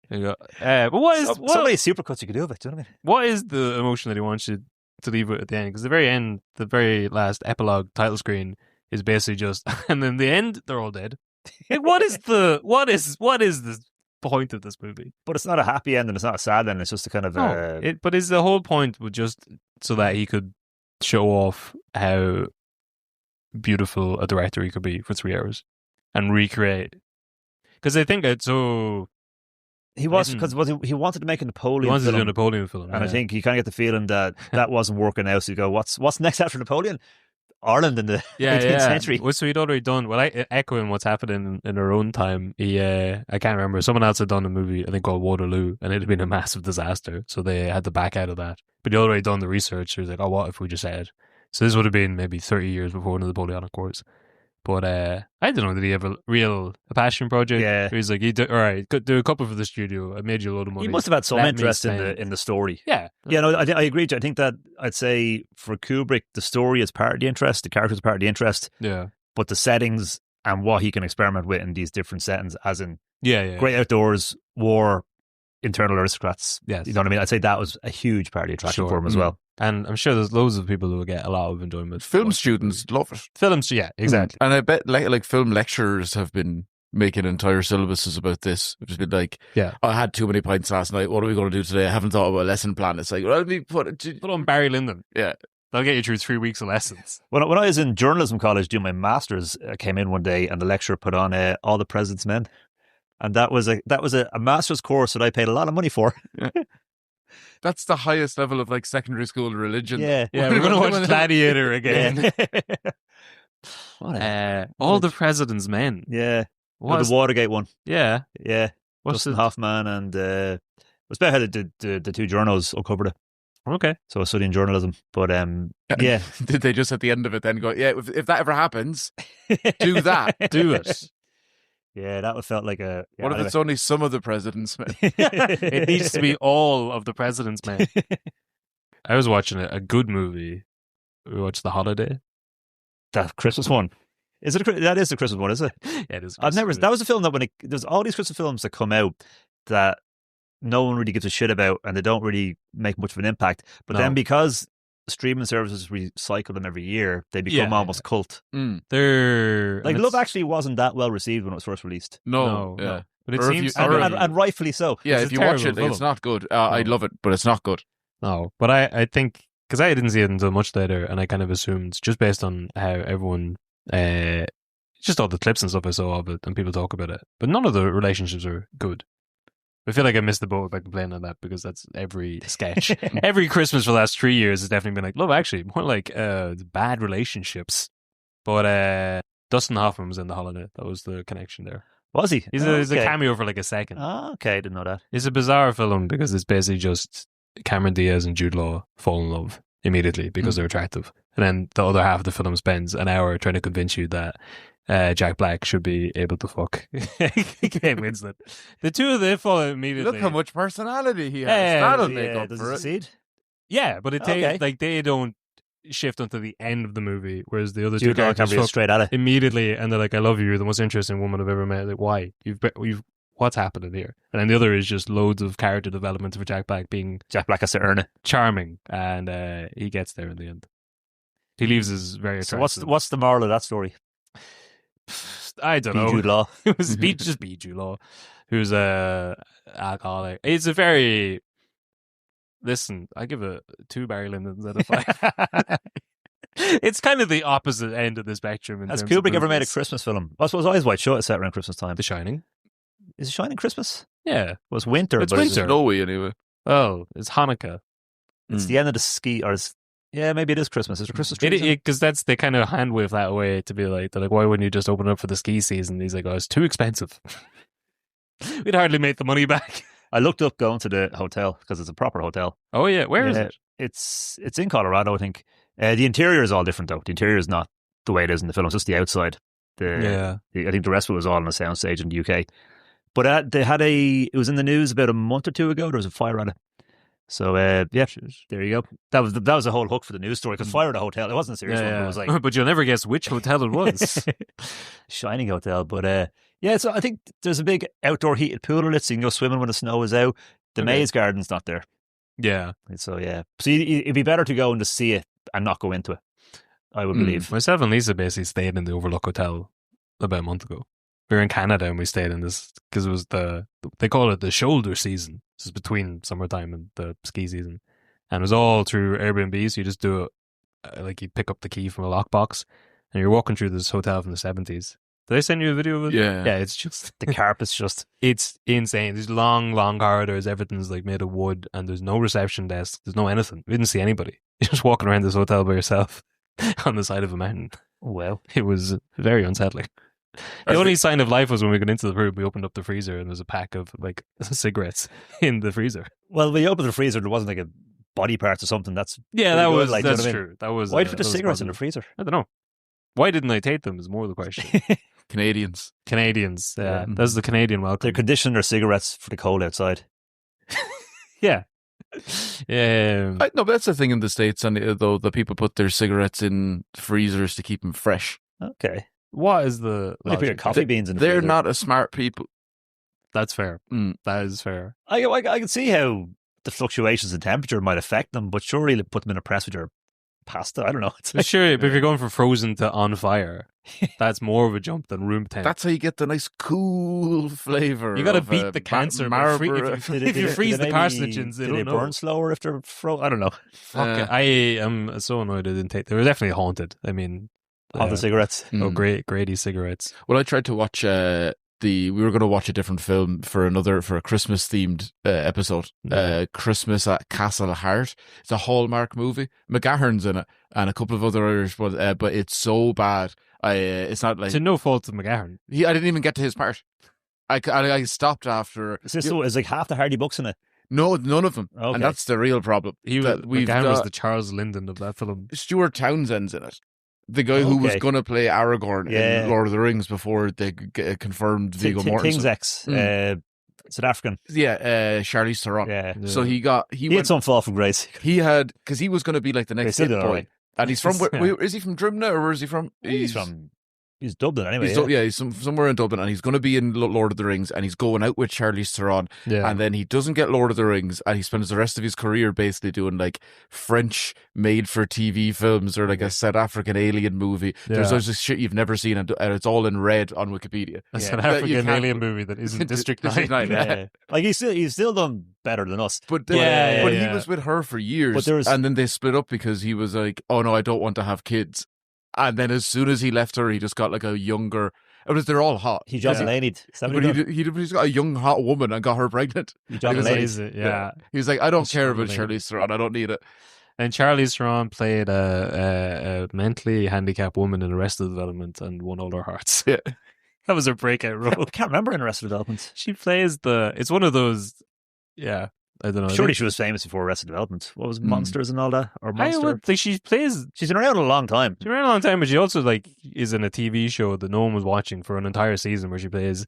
You go, but what is So many supercuts you could do of it. Do you know what I mean? what is the emotion that he wants you to leave with at the end? Because the very end, the very last epilogue title screen is basically just, and then the end, they're all dead. Like, what is the point of this movie? But it's not a happy ending. It's not a sad ending. It's just a kind of But is the whole point was just so that he could show off how beautiful a director he could be for 3 hours and recreate? Because I think it's so. he was, because he wanted to make a He Napoleon wants to film. do a Napoleon film, And I think you kind of get the feeling that wasn't working out. So you go, what's next after Napoleon? Ireland in the 18th century. Well, so he'd already done. Well, echoing what's happening in our own time. I can't remember. Someone else had done a movie, I think, called Waterloo, and it had been a massive disaster. So they had to back out of that. But he'd already done the research. So he was like, "Oh, what if we just had?" So this would have been maybe 30 years before the Napoleonic Wars. But I don't know. Did he have a passion project? Yeah. He's like, all right, do a couple for the studio. I made you a load of money. He must have had some Let me interest spend- in the story. Yeah. Yeah, no, I agree. I think that I'd say for Kubrick, the story is part of the interest, the characters are part of the interest, Yeah. but the settings and what he can experiment with in these different settings, as in Yeah. great outdoors, war, internal aristocrats. Yes. You know what I mean? I'd say that was a huge part of the attraction for him as well. And I'm sure there's loads of people who will get a lot of enjoyment. Film students love it. Films, yeah, exactly. And I bet like film lecturers have been making entire syllabuses about this. It's been like, I had too many pints last night. What are we going to do today? I haven't thought about a lesson plan. It's like, well, let me put on Barry Lyndon. Yeah. That'll get you through 3 weeks of lessons. When I was in journalism college doing my master's, I came in one day and the lecturer put on All the President's Men. And that was a master's course that I paid a lot of money for. Yeah. That's the highest level of like secondary school religion. Yeah. We're going to watch Gladiator again. All the President's Men. Yeah. The Watergate one. Yeah. Yeah. Dustin Hoffman and it was about how the two journos uncovered it. Okay. So I was studying journalism. But yeah. Did they just at the end of it then go, if that ever happens, do that. Do it. Yeah, that felt like a... Yeah, what if it's only some of the President's Men? It needs to be all of the President's Men. I was watching a good movie. We watched The Holiday. That Christmas one. Is it? That is the Christmas one, is it? Yeah, it is. That was a film that there's all these Christmas films that come out that no one really gives a shit about and they don't really make much of an impact. But then because streaming services recycle them every year, they become almost cult. They're like Love Actually wasn't that well received when it was first released. No. But it seems and rightfully so. Yeah, if you watch it, it's not good. I love it, but it's not good. No, but I think because I didn't see it until much later, and I kind of assumed just based on how everyone, just all the clips and stuff I saw of it, and people talk about it, but none of the relationships are good. I feel like I missed the boat by complaining on that because that's every sketch. Every Christmas for the last 3 years has definitely been like, Love Actually, more like bad relationships. But Dustin Hoffman was in The Holiday. That was the connection there. Was he? He's a cameo for like a second. Oh, okay, I didn't know that. It's a bizarre film because it's basically just Cameron Diaz and Jude Law fall in love immediately because they're attractive. And then the other half of the film spends an hour trying to convince you that Jack Black should be able to fuck Kate Winslet. The two of them fall immediately. Look how much personality he has. That'll make up does for he it. succeed? Yeah, but they don't shift until the end of the movie, whereas the other two Jude Law characters can be straight at it immediately, and they're like, "I love you. You're the most interesting woman I've ever met." Like, why? You've what's happening here? And then the other is just loads of character development for Jack Black being Jack Black has to earn it. Charming, and he gets there in the end. He leaves as very attractive. So what's the moral of that story? I don't know. Jude Law. It was just be Jude Law, who's a alcoholic. It's a very... Listen, I give it 2 Barry Lyndons out of 5. It's kind of the opposite end of the spectrum. Has Kubrick ever made a Christmas film? I suppose Eyes Wide Shut is set around Christmas time. The Shining. Is it Shining Christmas? Yeah. Well, it's winter. It's but winter. Snowy anyway. Oh, it's Hanukkah. It's the end of the ski, or yeah, maybe it is Christmas. Is it Christmas tree? Because they kind of hand wave that way to be like, they're like, why wouldn't you just open it up for the ski season? He's like, oh, it's too expensive. We'd hardly make the money back. I looked up going to the hotel because it's a proper hotel. Oh yeah, where is it? It's in Colorado, I think. The interior is all different though. The interior is not the way it is in the film. It's just the outside. I think the rest of it was all on a soundstage in the UK. But it was in the news about a month or two ago. There was a fire at it. So there you go. That was the whole hook for the news story because fire at a hotel. It wasn't a serious one. But it was like, but you'll never guess which hotel it was. Shining Hotel. But so I think there's a big outdoor heated pool in it, so you can go swimming when the snow is out. The Maze Garden's not there. Yeah. So it'd be better to go and to see it and not go into it, I would believe. Myself and Lisa basically stayed in the Overlook Hotel about a month ago. We were in Canada and we stayed in this because it was they call it the shoulder season. This is between summertime and the ski season. And it was all through Airbnb. So you just do it, like you pick up the key from a lockbox and you're walking through this hotel from the 70s. Did I send you a video of it? Yeah. Yeah, it's just... The carpet's just... It's insane. There's long, long corridors. Everything's like made of wood and there's no reception desk. There's no anything. We didn't see anybody. You're just walking around this hotel by yourself on the side of a mountain. Oh, well. It was very unsettling. The only sign of life was when we got into the room, we opened up the freezer and there was a pack of like cigarettes in the freezer. Well, when you opened the freezer, there wasn't like a body parts or something. That's true. That was why did you put the cigarettes in the freezer? I don't know. Why didn't I take them is more the question. Canadians. That's the Canadian welcome. They're conditioning their cigarettes for the cold outside. Yeah. No, but that's the thing in the States, and though the people put their cigarettes in freezers to keep them fresh. Okay. What is the They put your coffee beans in the They're freezer. not a smart people. That's fair. Mm. That is fair. I can see how the fluctuations in temperature might affect them, but surely to put them in a press with your pasta, I don't know. It's But sure, but if you're going from frozen to on fire, that's more of a jump than room temp. That's how you get the nice cool flavor. You got to of, beat the cancer. Marlboro. If you freeze the carcinogens, do they burn slower if they're frozen? I don't know. Fuck it. I am so annoyed I didn't take. They were definitely haunted. I mean, Haunted cigarettes. Oh, great, Grady cigarettes. Well, I tried to watch we were going to watch a different film for a Christmas themed episode. Christmas at Castle Hart. It's a Hallmark movie. McGahern's in it and a couple of other Irish, but it's so bad. It's not like to no fault of McGahern. I didn't even get to his part. I stopped after. Is this is like half the Hardy books in it? No, none of them, Okay. and that's the real problem. McGahern was the Charles Lyndon of that film. Stuart Townsend's in it. The guy who was going to play Aragorn in Lord of the Rings before they confirmed Viggo Mortensen. King's X, South African. Yeah, Charlize Theron. Yeah. So he had some fall from grace. He had, because he was going to be like the next hit boy. Right. And he's from, is he from Drimna or where is he from? He's Dublin anyway. He's somewhere in Dublin, and he's going to be in Lord of the Rings, and he's going out with Charlize Theron, and then he doesn't get Lord of the Rings, and he spends the rest of his career basically doing like French made-for-TV films or like a South African alien movie. There's always this shit you've never seen, and it's all in red on Wikipedia. A South African alien movie that isn't District 9. Like he's still done better than us. But he was with her for years, and then they split up because he was like, "Oh no, I don't want to have kids." And then as soon as he left her, he just got like a younger. They're all hot. He John Delaney. But he's got a young hot woman and got her pregnant. He John Delaney. He was like, I don't care about Charlize Theron. I don't need it. And Charlize Theron played a mentally handicapped woman in Arrested Development and won all our hearts. Yeah. That was her breakout role. I can't remember in Arrested Development. She plays it's one of those. Yeah. I don't know. Surely she was famous before Arrested Development. What was Monsters and all that? Or Monster? I would think she's been around a long time. She's been around a long time, but she also is in a TV show that no one was watching for an entire season where she plays.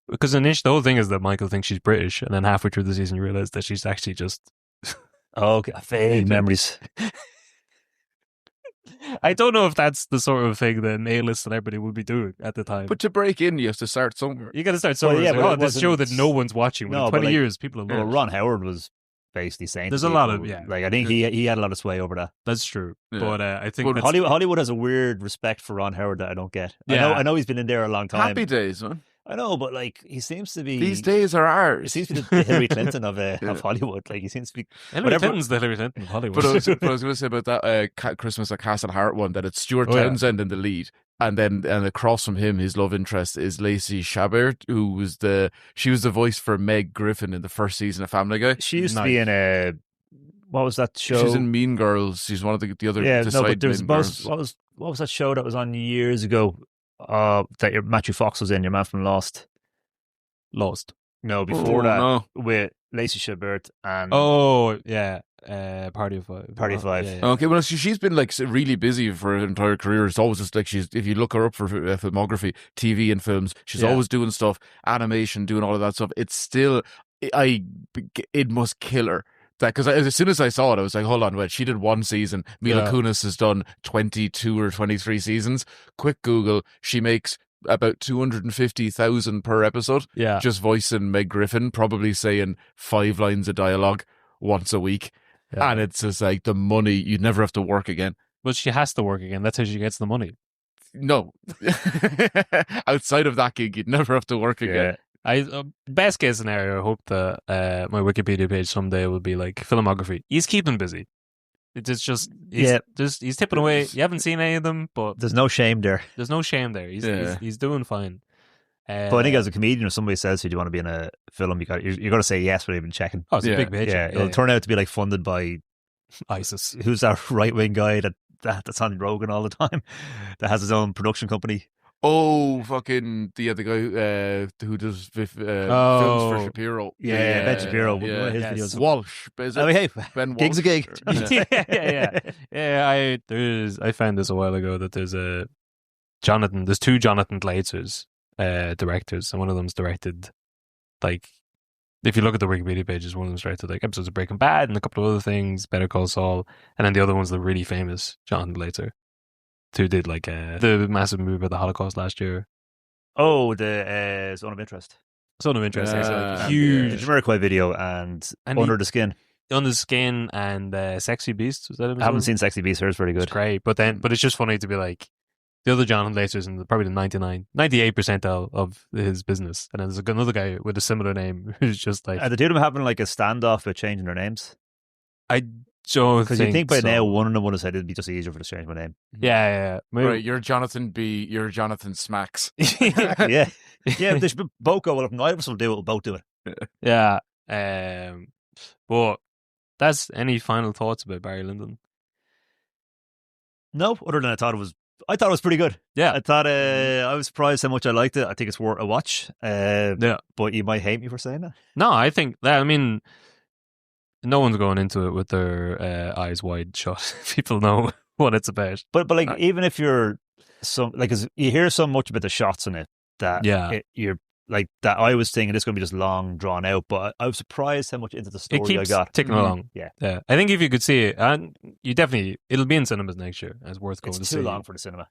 Because the whole thing is that Michael thinks she's British, and then halfway through the season you realise that she's actually just. Okay, vague memories. I don't know if that's the sort of thing that an A-list celebrity would be doing at the time. But to break in, you have to start somewhere. You got to start somewhere. Well, this show that no one's watching. No, 20 years, people have learned. Ron Howard was basically saying there's a lot of like I think he had a lot of sway over that. That's true, but I think Hollywood has a weird respect for Ron Howard that I don't get. I know he's been in there a long time. Happy days, man. I know, but like he seems to be. These days are ours. He seems to be the Hillary Clinton of Hollywood. Like he seems to be. Hillary Clinton's the Hillary Clinton of Hollywood. But I was going to say about that Christmas at Castle Hart one, that it's Stuart Townsend in the lead. And across from him, his love interest is Lacey Chabert, who was she was the voice for Meg Griffin in the first season of Family Guy. She used to be in a. What was that show? She's in Mean Girls. She's one of the other. Yeah, no, but there's what was that show that was on years ago? That Matthew Fox was in. Your man from Lost. No, before with Lacey Chabert and. Party of Five. Yeah. Okay, well, she's been like really busy for her entire career. It's always just like if you look her up for filmography, TV and films, she's always doing stuff, animation, doing all of that stuff. It's still, it must kill her. Because as soon as I saw it, I was like, hold on, wait, she did one season. Mila Kunis has done 22 or 23 seasons. Quick Google, she makes about 250,000 per episode. Yeah. Just voicing Meg Griffin, probably saying 5 lines of dialogue once a week. Yeah. And it's just like the money, you'd never have to work again. But she has to work again. That's how she gets the money. No. Outside of that gig, you'd never have to work again. Best case scenario, I hope that my Wikipedia page someday will be like filmography. He's keeping busy. It's just he's tipping away. You haven't seen any of them, but there's no shame there. He's doing fine. But I think as a comedian, if somebody says, "Do you want to be in a film?" You got to say yes without even checking. Oh, it's a big page. Yeah, it'll turn out to be like funded by ISIS. Who's that right wing guy that's on Rogan all the time? That has his own production company. Oh, fucking the other guy who does films for Shapiro. Yeah, Ben Shapiro. One of his videos. Walsh. Is it? Oh, hey, Ben Walsh. Gig's a gig. Yeah. I found this a while ago that there's two Jonathan Glatzers directors, and one of them's directed like, if you look at the Wikipedia pages, one of them's directed like episodes of Breaking Bad and a couple of other things, Better Call Saul, and then the other one's the really famous Jonathan Glatzer, who did like the massive movie about the Holocaust last year. Oh, the Zone of Interest. Son of Interest. It's Yeah. huge. Jamiroquai video and Under the Skin. On the Skin and Sexy Beast. Was that it? I haven't seen Sexy Beast. Hers pretty good. It's great, but it's just funny to be like the other Jonathan Glaser's in probably the 98 percentile of his business, and then there's another guy with a similar name who's just like. Are the two of them having like a standoff with changing their names? I don't Because you think by so. now one of them would have said it'd be just easier for to change my name. Yeah. Maybe. Right, you're Jonathan B. You're Jonathan Smacks. yeah. If there's both go, well, if neither of us will do it, we'll both do it. Yeah. But that's any final thoughts about Barry Lyndon? No, other than I thought it was pretty good. Yeah. I thought I was surprised how much I liked it. I think it's worth a watch. Yeah. But you might hate me for saying that. No, I think that, I mean, no one's going into it with their eyes wide shut. People know what it's about. But like, even if you're because you hear so much about the shots in it that you're like that. I was thinking it's going to be just long, drawn out, but I was surprised how much into the story It keeps I got. ticking along. Yeah. I think if you could see it, and it'll be in cinemas next year. It's worth going to see. It's too long for the cinema.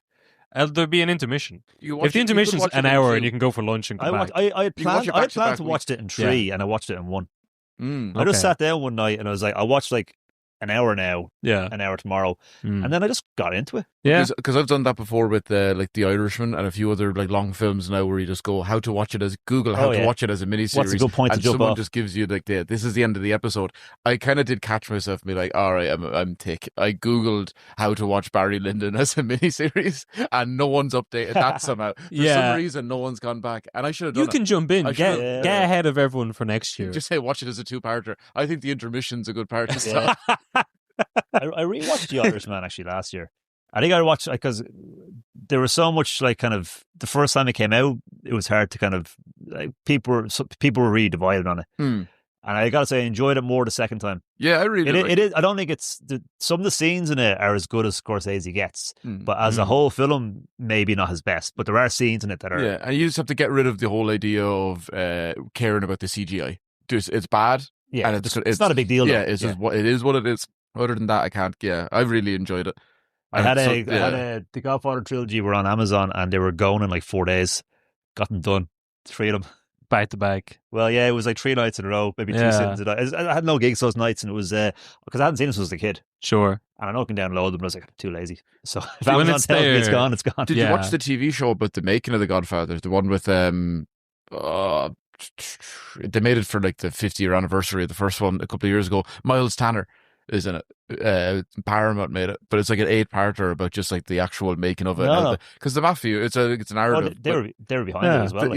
There'll be an intermission. If the intermission's an hour and you can go for lunch and come back. I had planned to week. watch it in 3 and I watched it in 1. Mm. I just sat down one night and I was like, I'll watch like an hour now, an hour tomorrow, and then I just got into it. Yeah, because I've done that before with like The Irishman and a few other like long films now, where you just go how to watch it as to watch it as a miniseries. What's a good point and to jump someone off? just gives you like this is the end of the episode. I kind of did catch myself and be like, all right, I'm tick. I googled how to watch Barry Lyndon as a miniseries, and no one's updated that somehow. For some reason, no one's gone back, and I should have done. You can jump in, get ahead of everyone for next year. Just say watch it as a 2-parter. I think the intermission's a good part to start. I rewatched The Irishman actually last year. I think I watched because there was so much like kind of the first time it came out, it was hard to kind of like people were really divided on it, and I gotta say I enjoyed it more the second time. Yeah, I really. It is. I don't think it's some of the scenes in it are as good as Scorsese gets, but as a whole film, maybe not his best. But there are scenes in it that are. Yeah, and you just have to get rid of the whole idea of caring about the CGI. It's bad. Yeah, and it's not a big deal. Yeah, though. it's just what it is. What it is. Other than that, I can't. Yeah, I really enjoyed it. I had the Godfather trilogy were on Amazon and they were going in like 4 days. Got them done, 3 of them back to back. Well, yeah, it was like 3 nights in a row, maybe 2 sittings a night. I had no gigs those nights, and it was because I hadn't seen this since I was a kid. Sure. And I know I can download them, but I was like, I'm too lazy. So if when Amazon it's tells me there, it's gone, it's gone. Did you watch the TV show about the making of the Godfather? The one with they made it for like the 50th anniversary of the first one a couple of years ago. Miles Tanner is in it. Paramount made it, but it's like an 8-parter about just like the actual making of it. Because the mafia, it's a narrative. Well, they were behind it as well.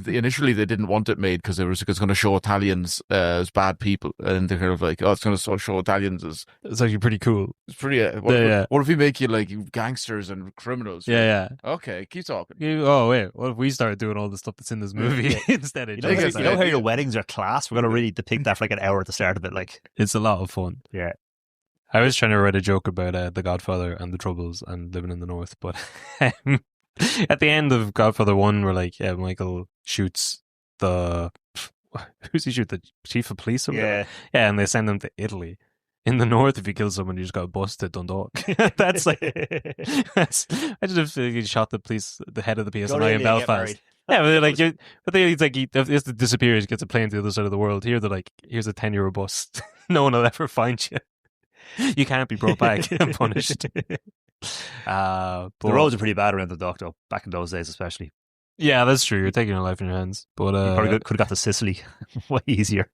Initially they didn't want it made because it's going to show Italians as bad people, and they're kind of like, it's going to show Italians as. It's actually pretty cool. It's pretty. What if we make you like gangsters and criminals? Yeah. Okay, keep talking. Wait, what if we started doing all the stuff that's in this movie instead of? You know how your weddings are class? We're going to really depict that for like an hour at the start of it. Like, it's a lot of fun. Yeah. I was trying to write a joke about The Godfather and the Troubles and living in the North, but at the end of Godfather 1, we're like, Michael shoots who's he shoot? The chief of police? Yeah, and they send him to Italy. In the North, if you kill someone, you just got bused to Dundalk. That's like, I just have to shot the head of the PSNI in Belfast. Yeah, but they're like, he's like, he has to disappear. He gets a plane to the other side of the world. Here, they're like, here's a 10-euro bus. No one will ever find you. You can't be brought back and punished. The roads are pretty bad around the dock, though, back in those days, especially. Yeah, that's true. You're taking your life in your hands. But you probably could have got to Sicily way easier.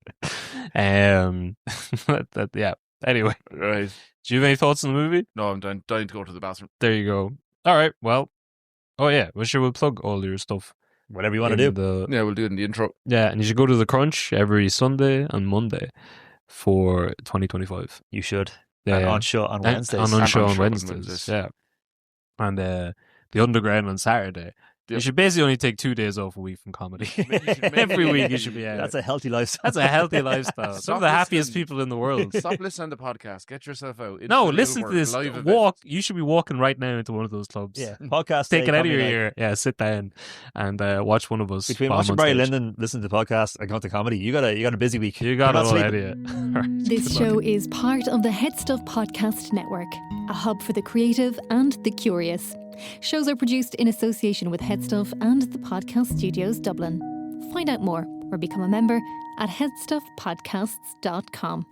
Yeah. Anyway, right. Do you have any thoughts on the movie? No, I'm dying to go to the bathroom. There you go. All right. Well, we'll plug all your stuff. Whatever you want to do. Yeah, we'll do it in the intro. Yeah, and you should go to The Crunch every Sunday and Monday for 2025. You should. Yeah, and on show on Wednesdays. On show on Wednesdays. Yeah. And the Underground on Saturday. You should basically only take 2 days off a week from comedy. Every week you should be out. That's a healthy lifestyle. That's a healthy lifestyle. Some of the happiest people in the world. Stop listening to the podcast. Get yourself out. No, listen to this. Walk. You should be walking right now into one of those clubs. Yeah, podcast. Take it out of your ear. Yeah, sit down and watch one of us. Between watching Barry Lyndon, listening to the podcast, and going to comedy, you got a busy week. You got it all out of you. This show is part of the Head Stuff Podcast Network, a hub for the creative and the curious. Shows are produced in association with Headstuff and the Podcast Studios Dublin. Find out more or become a member at headstuffpodcasts.com.